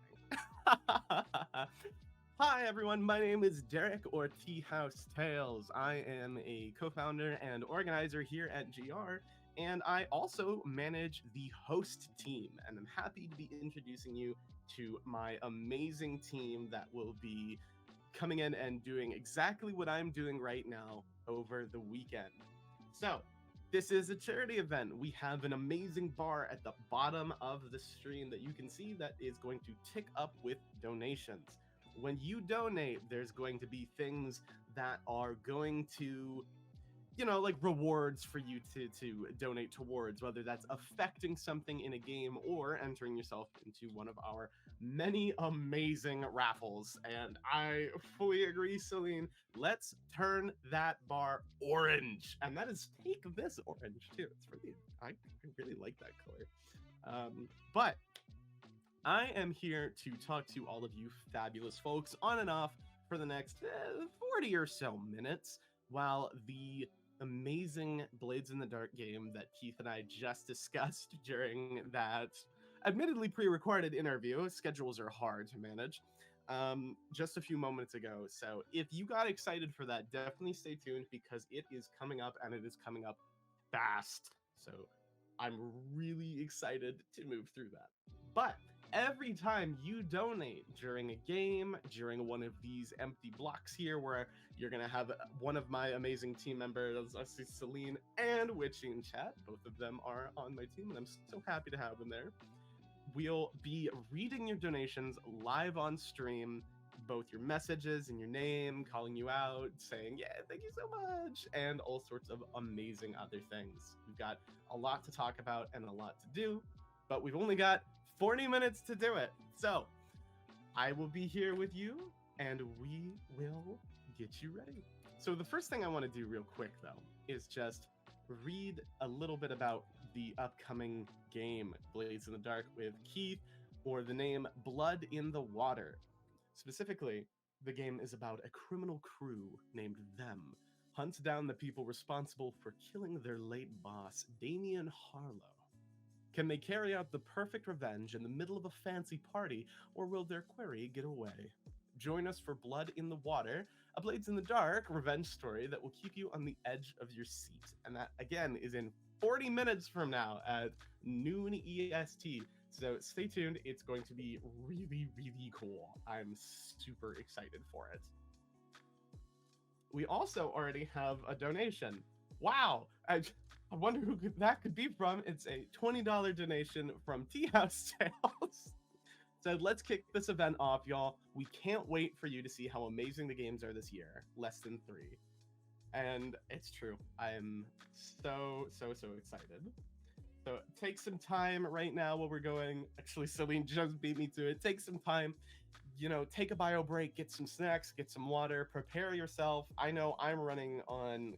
D: Hi, everyone. My name is Derek, or TeahouseTales. I am a co-founder and organizer here at GR, and I also manage the host team, and I'm happy to be introducing you to my amazing team that will be coming in and doing exactly what I'm doing right now over the weekend. So, this is a charity event. We have an amazing bar at the bottom of the stream that you can see that is going to tick up with donations. When you donate, there's going to be things that are going to, like rewards for you to donate towards, whether that's affecting something in a game or entering yourself into one of our many amazing raffles. And I fully agree, Celine. Let's turn that bar orange. And that is Take This orange too. It's really, I really like that color. But I am here to talk to all of you fabulous folks on and off
A: for the next 40 or so minutes while the amazing Blades in the Dark game that Keith and I just discussed during that admittedly pre-recorded interview. Schedules are hard to manage. Just a few moments ago. So if you got excited for that, definitely stay tuned because it is coming up and it is coming up fast. So I'm really excited to move through that. But every time you donate during a game, during one of these empty blocks here where you're going to have one of my amazing team members, I see Celine and Witchy in chat. Both of them are on my team and I'm so happy to have them there. We'll be reading your donations live on stream, both your messages and your name, calling you out, saying, yeah, thank you so much, and all sorts of amazing other things. We've got a lot to talk about and a lot to do, but we've only got 40 minutes to do it. So I will be here with you and we will get you ready. So the first thing I want to do real quick though is just read a little bit about the upcoming game, Blades in the Dark with Keith, or the name Blood in the Water. Specifically, the game is about a criminal crew named Them hunts down the people responsible for killing their late boss, Damien Harlow. Can they carry out the perfect revenge in the middle of a fancy party, or will their quarry get away? Join us for Blood in the Water, a Blades in the Dark revenge story that will keep you on the edge of your seat. And that, again, is in 40 minutes from now at noon EST. So stay tuned. It's going to be really, really cool. I'm super excited for it. We also already have a donation. Wow. I wonder who that could be from. It's a $20 donation from TeahouseTales. So let's kick this event off, y'all. We can't wait for you to see how amazing the games are this year. Less than 3. And it's true. I'm so excited. So take some time right now while we're going. Actually, Celine just beat me to it. Take some time. You know, take a bio break, get some snacks, get some water, prepare yourself. I know I'm running on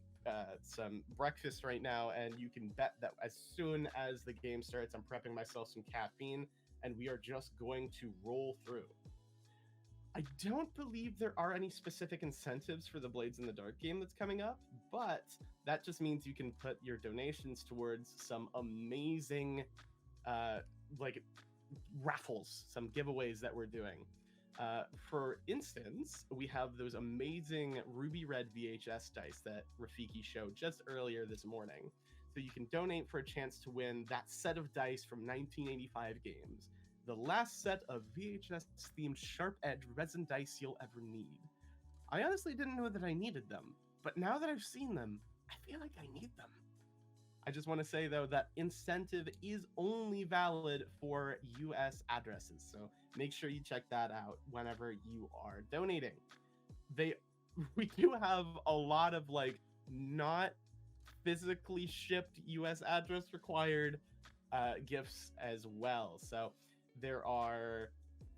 A: some breakfast right now, and you can bet that as soon as the game starts, I'm prepping myself some caffeine, and we are just going to roll through. I don't believe there are any specific incentives for the Blades in the Dark game that's coming up, but that just means you can put your donations towards some amazing like raffles, some giveaways that we're doing. For instance, we have those amazing ruby red VHS dice that Rafiki showed just earlier this morning. So you can donate for a chance to win that set of dice from 1985 games. The last set of VHS-themed sharp-edge resin dice you'll ever need. I honestly didn't know that I needed them, but now that I've seen them, I feel like I need them. I just want to say, though, that incentive is only valid for US addresses, so make sure you check that out whenever you are donating. We do have a lot of, like, not physically shipped US address required gifts as well, so there are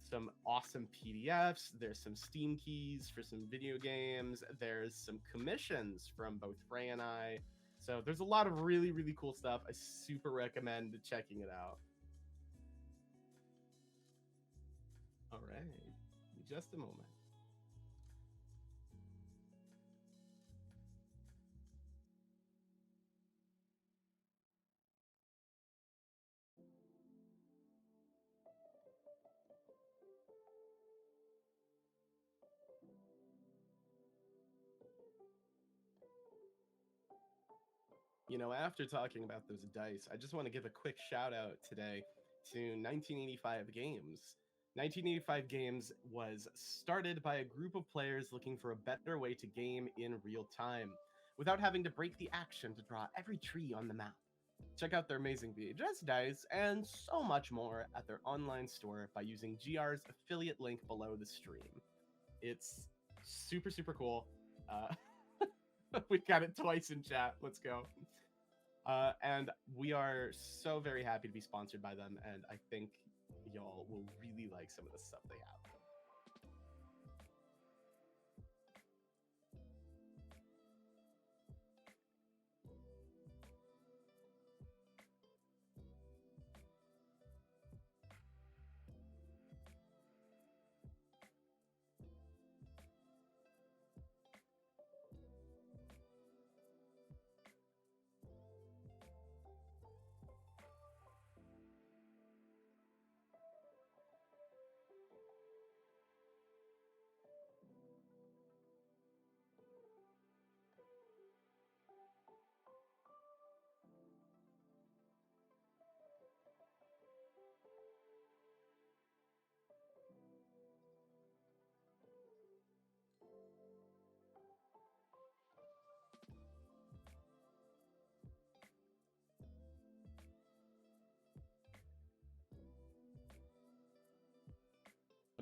A: some awesome PDFs, there's some Steam keys for some video games, there's some commissions from both Frey and I. So there's a lot of really, really cool stuff. I super recommend checking it out. All right, in just a moment. You know, after talking about those dice, I just want to give a quick shout out today to 1985 Games. 1985 Games was started by a group of players looking for a better way to game in real time, without having to break the action to draw every tree on the map. Check out their amazing VHS dice and so much more at their online store by using GR's affiliate link below the stream. It's super, super cool. We've got it twice in chat. Let's go. And we are so very happy to be sponsored by them, and I think y'all will really like some of the stuff they have.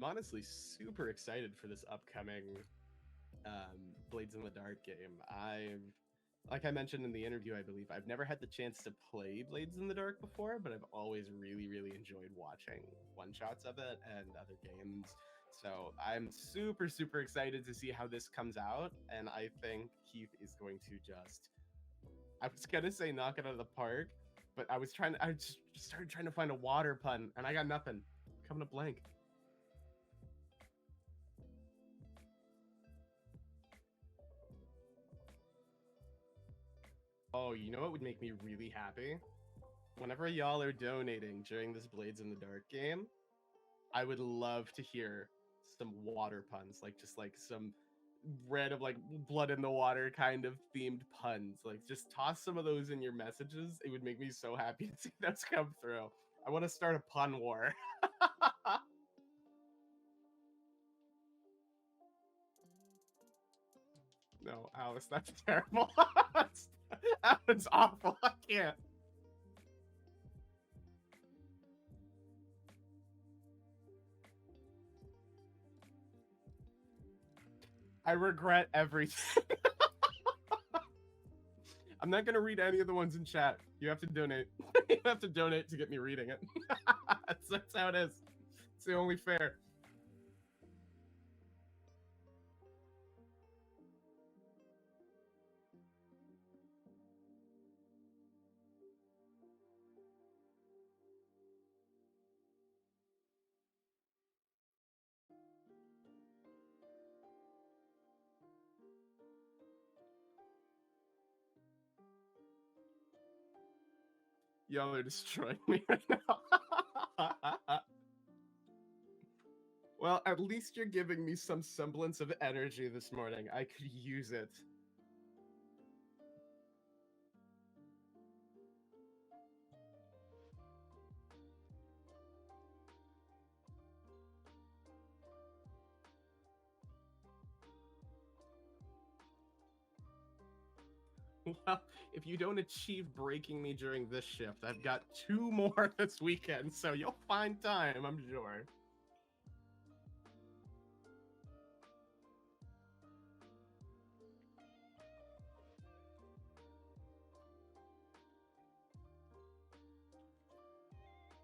D: honestly super excited for this upcoming Blades in the Dark game. Like I mentioned in the interview, I believe I've never had the chance to play Blades in the Dark before, but I've always really, really enjoyed watching one-shots of it and other games. So I'm super, super excited to see how this comes out, and I think Keith is going to I was gonna say knock it out of the park, but I just started trying to find a water pun, and I got nothing. Coming up blank. Oh, you know what would make me really happy? Whenever y'all are donating during this Blades in the Dark game, I would love to hear some water puns, like just like some random like blood in the water kind of themed puns. Like just toss some of those in your messages. It would make me so happy to see those come through. I want to start a pun war. No, Alice, that's terrible. That was awful. I can't. I regret everything. I'm not gonna read any of the ones in chat. You have to donate. You have to donate to get me reading it. That's how it is. It's the only fair. Y'all are destroying me right now. Well, at least you're giving me some semblance of energy this morning. I could use it. Well, if you don't achieve breaking me during this shift, I've got 2 more this weekend, so you'll find time, I'm sure.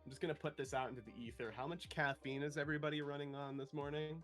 D: I'm just gonna put this out into the ether. How much caffeine is everybody running on this morning?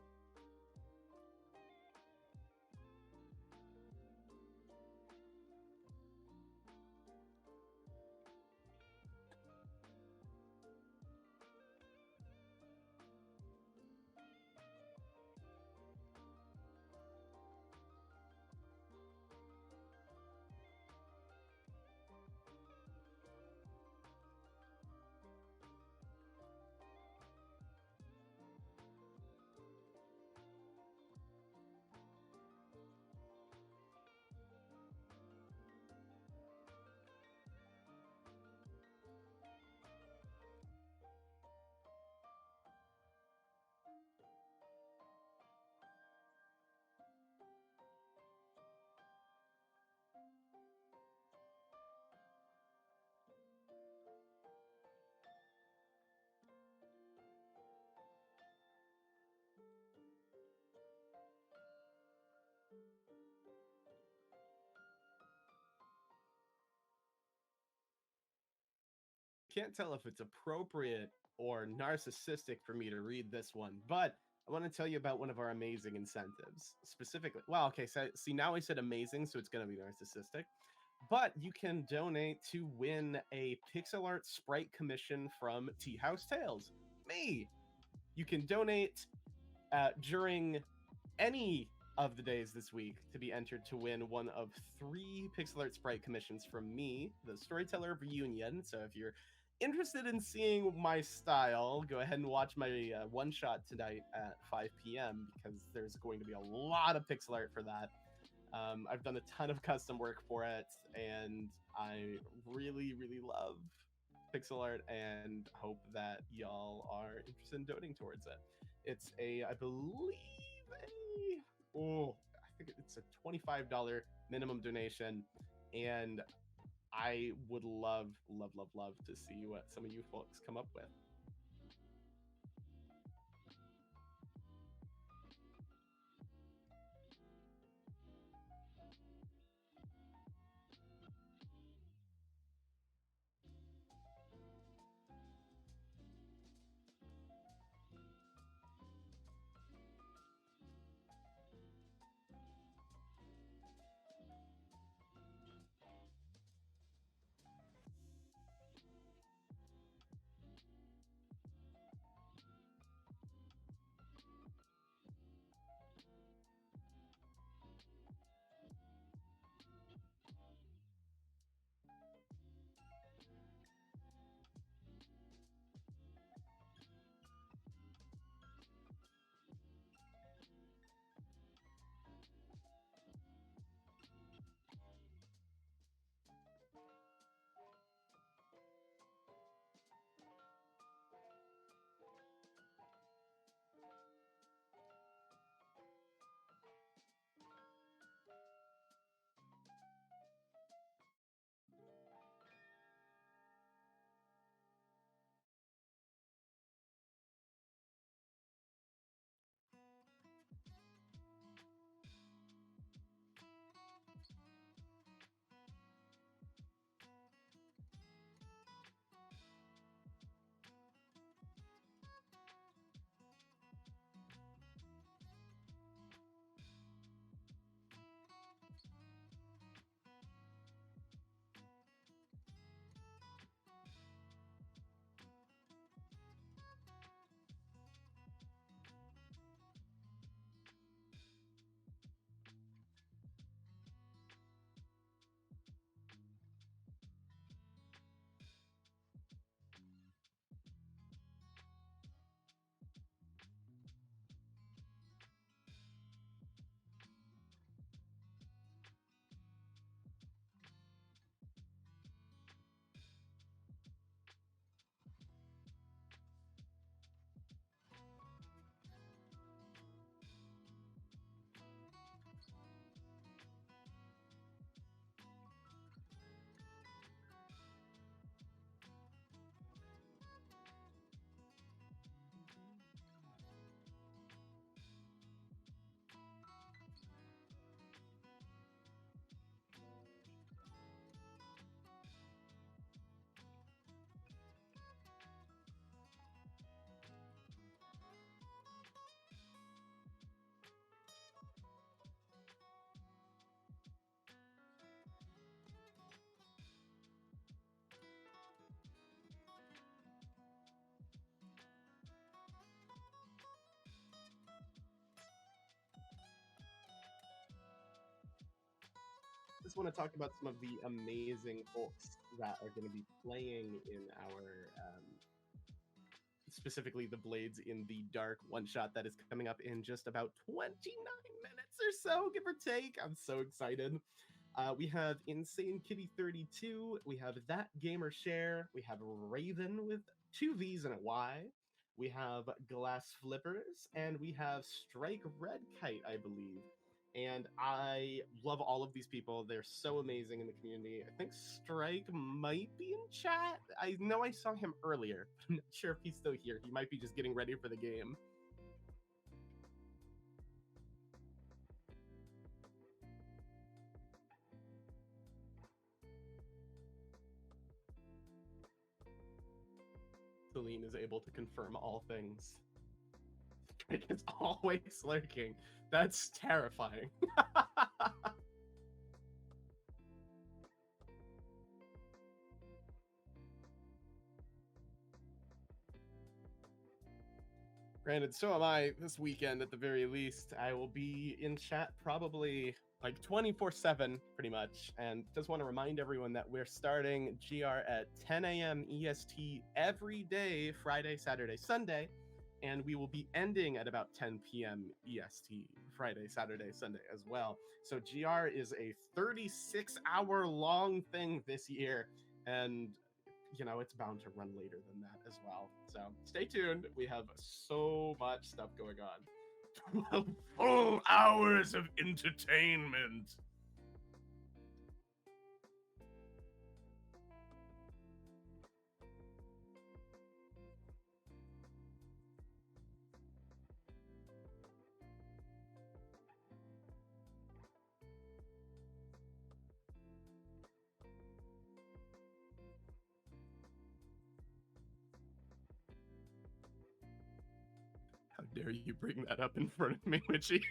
D: Can't tell if it's appropriate or narcissistic for me to read this one, but I want to tell you about one of our amazing incentives. Specifically, well, okay, so see, now I said amazing, so it's going to be narcissistic. But you can donate to win a pixel art sprite commission from TeahouseTales, me. You can donate during any of the days this week to be entered to win one of 3 pixel art sprite commissions from me, the Storyteller of Reunion. So if you're interested in seeing my style, go ahead and watch my one shot tonight at 5 p.m. because there's going to be a lot of pixel art for that. I've done a ton of custom work for it, and I really, really love pixel art and hope that y'all are interested in donating towards it. It's I believe, I think it's a $25 minimum donation, and I would love, love, love, love to see what some of you folks come up with.
A: just want to talk about some of the amazing folks that are going to be playing in our, specifically the Blades in the Dark one shot that is coming up in just about 29 minutes or so, give or take. I'm so excited. We have Insane Kitty 32. We have That Gamer Share. We have Raven with 2 V's and a Y. We have Glass Flippers, and we have Strike Red Kite, I believe. And I love all of these people. They're so amazing in the community. I think Strike might be in chat. I know I saw him earlier. I'm not sure if he's still here. He might be just getting ready for the game. Celine is able to confirm all things. It's always lurking. That's terrifying. Granted, so am I this weekend at the very least. I will be in chat probably like 24/7 pretty much. And just want to remind everyone that we're starting GR at 10 a.m. EST every day, Friday, Saturday, Sunday. And we will be ending at about 10 p.m. EST, Friday, Saturday, Sunday as well. So GR is a 36-hour long thing this year. And you know, it's bound to run later than that as well. So stay tuned. We have so much stuff going on. 12 full hours of entertainment. How dare you bring that up in front of me, Witchy?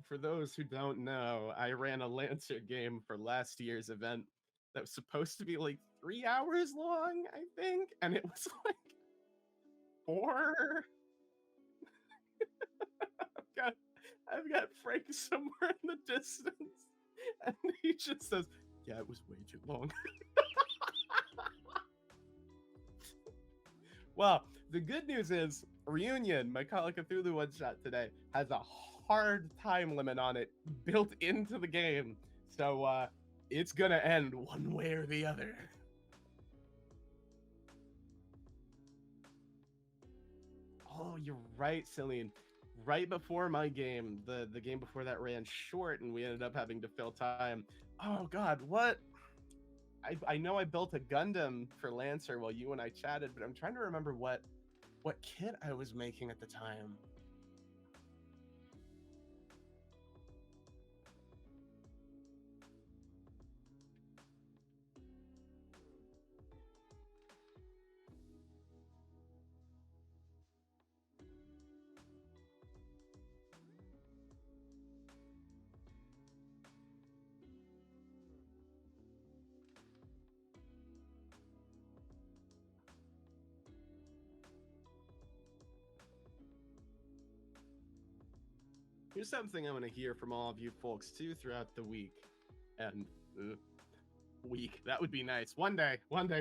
A: For those who don't know, I ran a Lancer game for last year's event that was supposed to be like 3 hours long, I think, and it was like 4. I've got Frank somewhere in the distance, and he just says, "Yeah, it was way too long." Well, the good news is Reunion, my Call of Cthulhu one shot today, has a hard time limit on it built into the game. So it's gonna end one way or the other. Oh, you're right, Celine. Right before my game, the game before that ran short and we ended up having to fill time. Oh god, what? I know I built a Gundam for Lancer while you and I chatted, but I'm trying to remember what kit I was making at the time. Here's something I'm going to hear from all of you folks too throughout the week. And week, that would be nice. One day,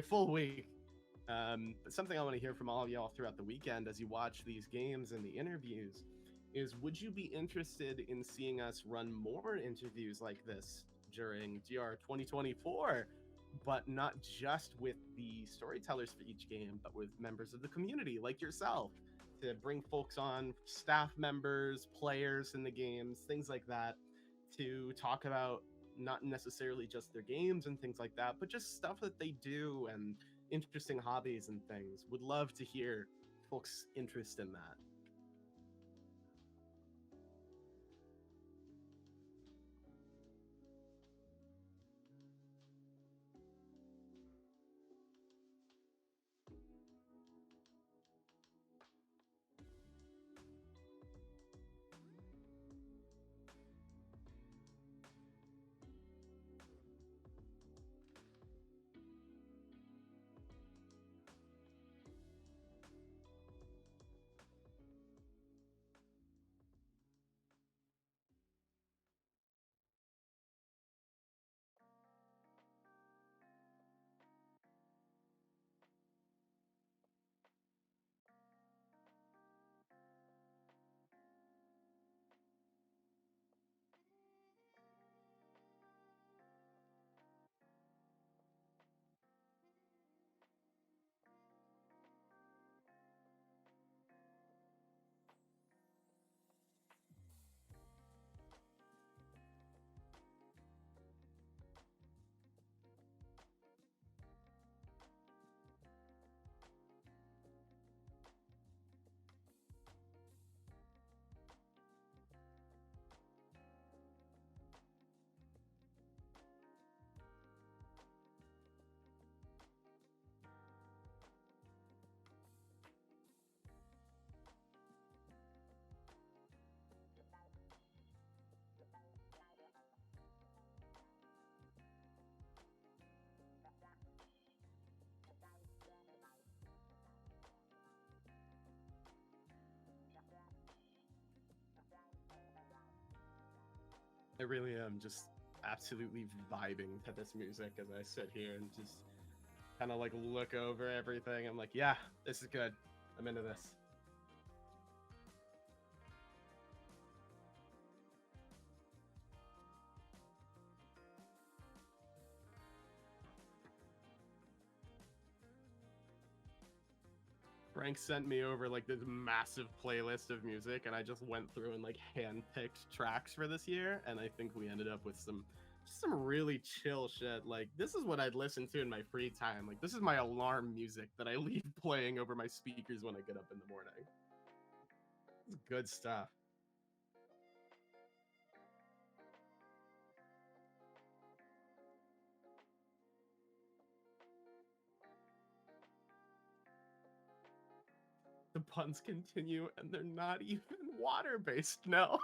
A: full week. But something I want to hear from all of y'all throughout the weekend as you watch these games and the interviews is, would you be interested in seeing us run more interviews like this during GR 2024? But not just with the storytellers for each game, but with members of the community like yourself, to bring folks on, staff members, players in the games, things like that, to talk about not necessarily just their games and things like that, but just stuff that they do and interesting hobbies and things. Would love to hear folks' interest in that. I really am just absolutely vibing to this music as I sit here and just kind of like look over everything. I'm like, yeah, this is good. I'm into this. Frank sent me over like this massive playlist of music, and I just went through and like handpicked tracks for this year, and I think we ended up with some really chill shit. Like this is what I'd listen to in my free time. Like this is my alarm music that I leave playing over my speakers when I get up in the morning. It's good stuff. The puns continue, and they're not even water-based now.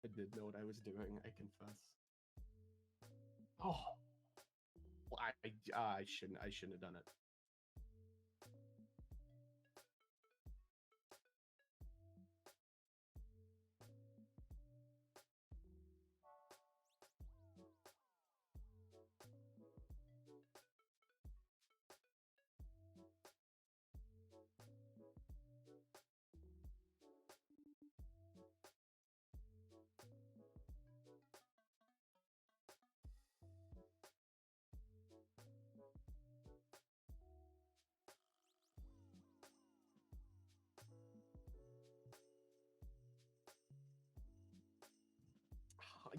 A: I did know what I was doing, I confess. Oh, well, I shouldn't have done it.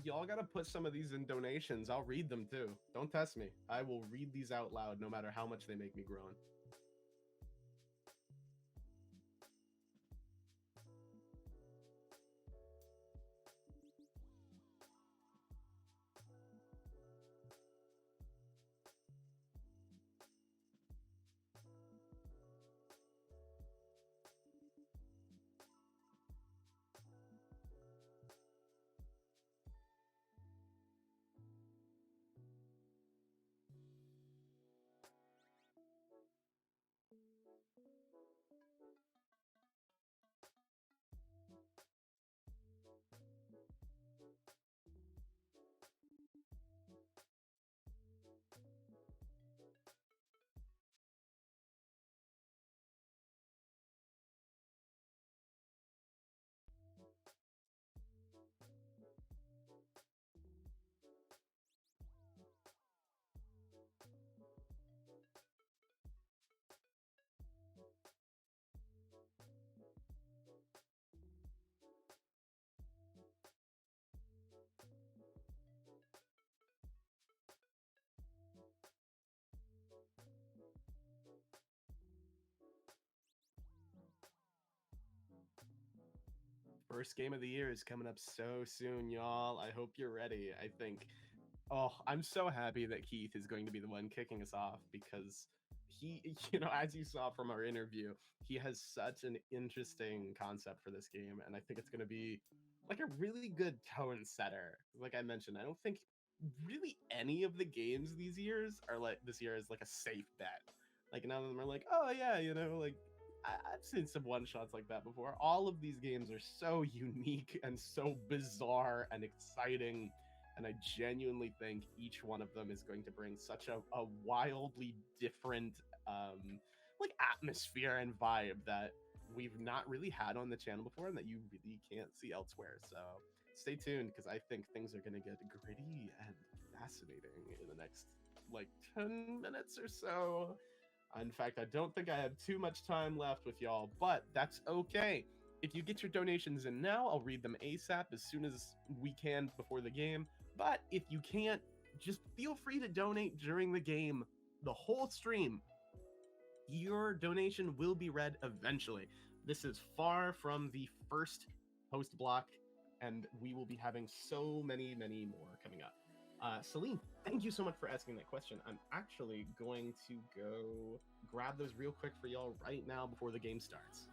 A: Y'all gotta put some of these in donations. I'll read them too. Don't test me. I will read these out loud no matter how much they make me groan. First game of the year is coming up so soon, y'all. I hope you're ready. I think, oh, I'm so happy that Keith is going to be the one kicking us off because he, as you saw from our interview, he has such an interesting concept for this game. And I think it's going to be like a really good tone setter. Like I mentioned, I don't think really any of the games this year is like a safe bet. Like none of them are like, oh yeah, like I've seen some one shots like that before. All of these games are so unique and so bizarre and exciting. And I genuinely think each one of them is going to bring such a wildly different like atmosphere and vibe that we've not really had on the channel before and that you really can't see elsewhere. So stay tuned because I think things are going to get gritty and fascinating in the next like 10 minutes or so. In fact, I don't think I have too much time left with y'all, but that's okay. If you get your donations in now, I'll read them ASAP as soon as we can before the game. But if you can't, just feel free to donate during the game, the whole stream. Your donation will be read eventually. This is far from the first host block, and we will be having so many more coming up. Celine, thank you so much for asking that question. I'm actually going to go grab those real quick for y'all right now before the game starts.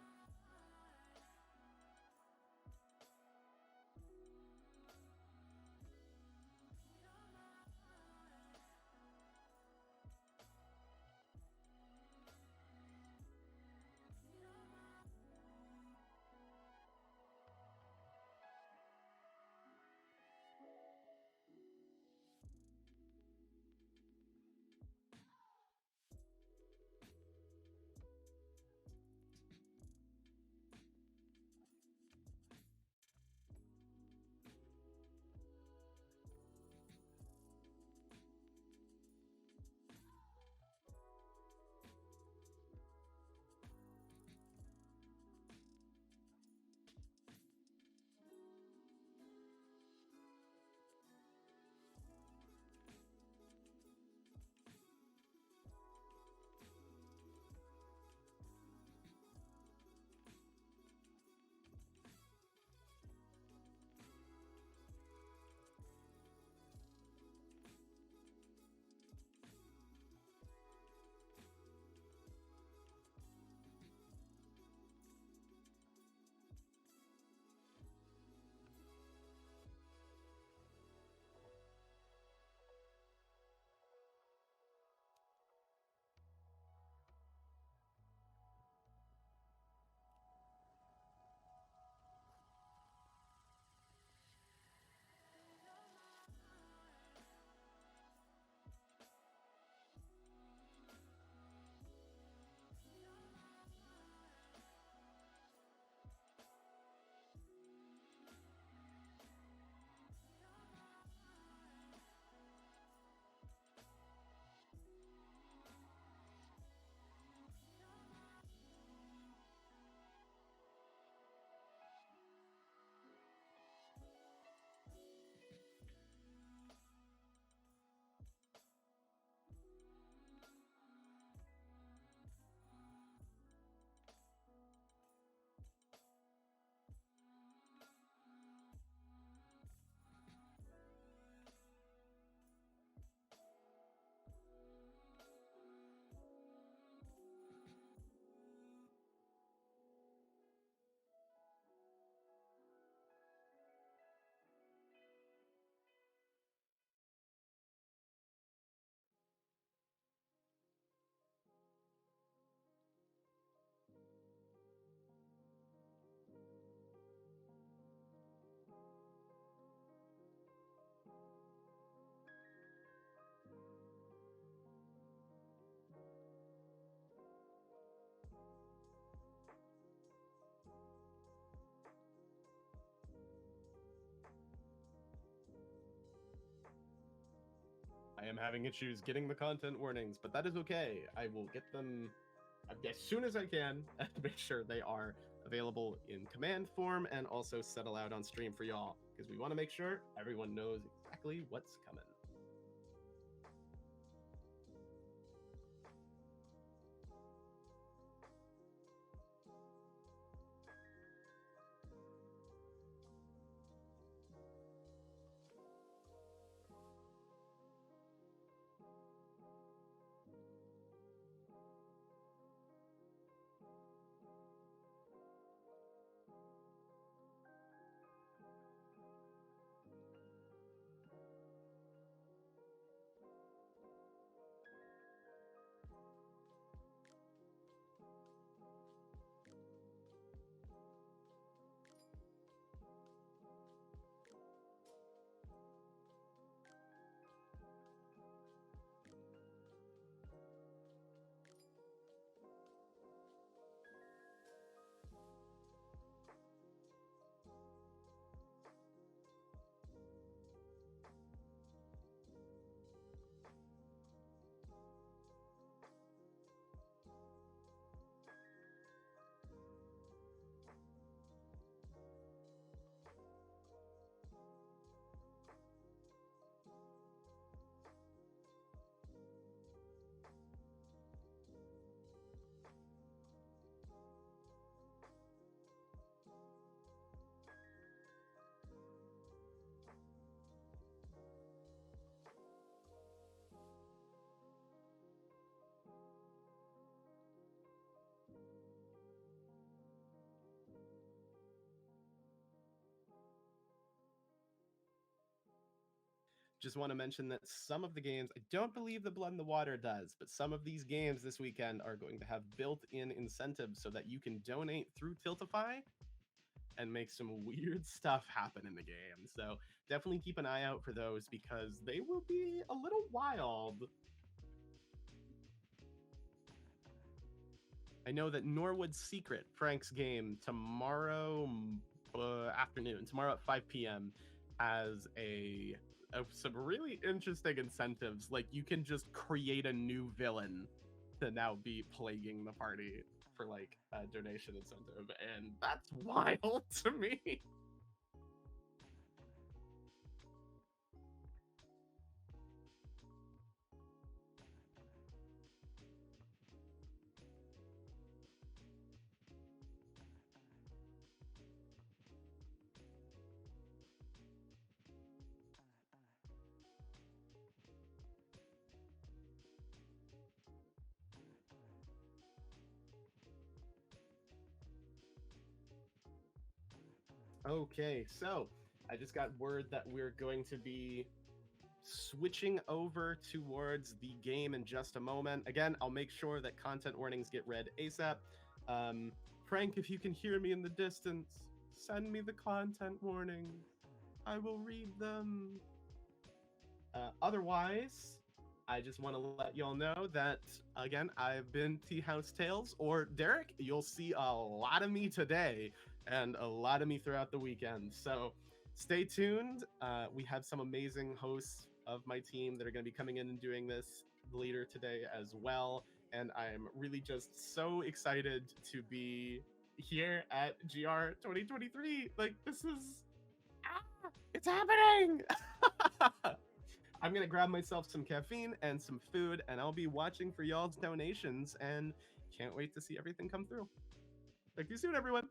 A: I am having issues getting the content warnings, but that is okay. I will get them as soon as I can and make sure they are available in command form and also set aloud on stream for y'all, because we want to make sure everyone knows exactly what's coming. just want to mention that some of the games, I don't believe the Blood in the Water does, but some of these games this weekend are going to have built-in incentives so that you can donate through Tiltify and make some weird stuff happen in the game. So definitely keep an eye out for those because they will be a little wild. I know that Norwood Secret, Frank's game, tomorrow afternoon, tomorrow at 5 p.m., has some really interesting incentives. Like you can just create a new villain to now be plaguing the party for like a donation incentive, and that's wild to me. Okay, so I just got word that we're going to be switching over towards the game in just a moment. Again, I'll make sure that content warnings get read ASAP. Frank, if you can hear me in the distance, send me the content warnings. I will read them. Otherwise, I just want to let y'all know that, again, I've been TeahouseTales, or Derek, you'll see a lot of me today and a lot of me throughout the weekend. So stay tuned. We have some amazing hosts of my team that are going to be coming in and doing this later today as well. And I'm really just so excited to be here at GR 2023. Like, this is... it's happening! I'm going to grab myself some caffeine and some food, and I'll be watching for y'all's donations, and can't wait to see everything come through. Talk to you soon, everyone!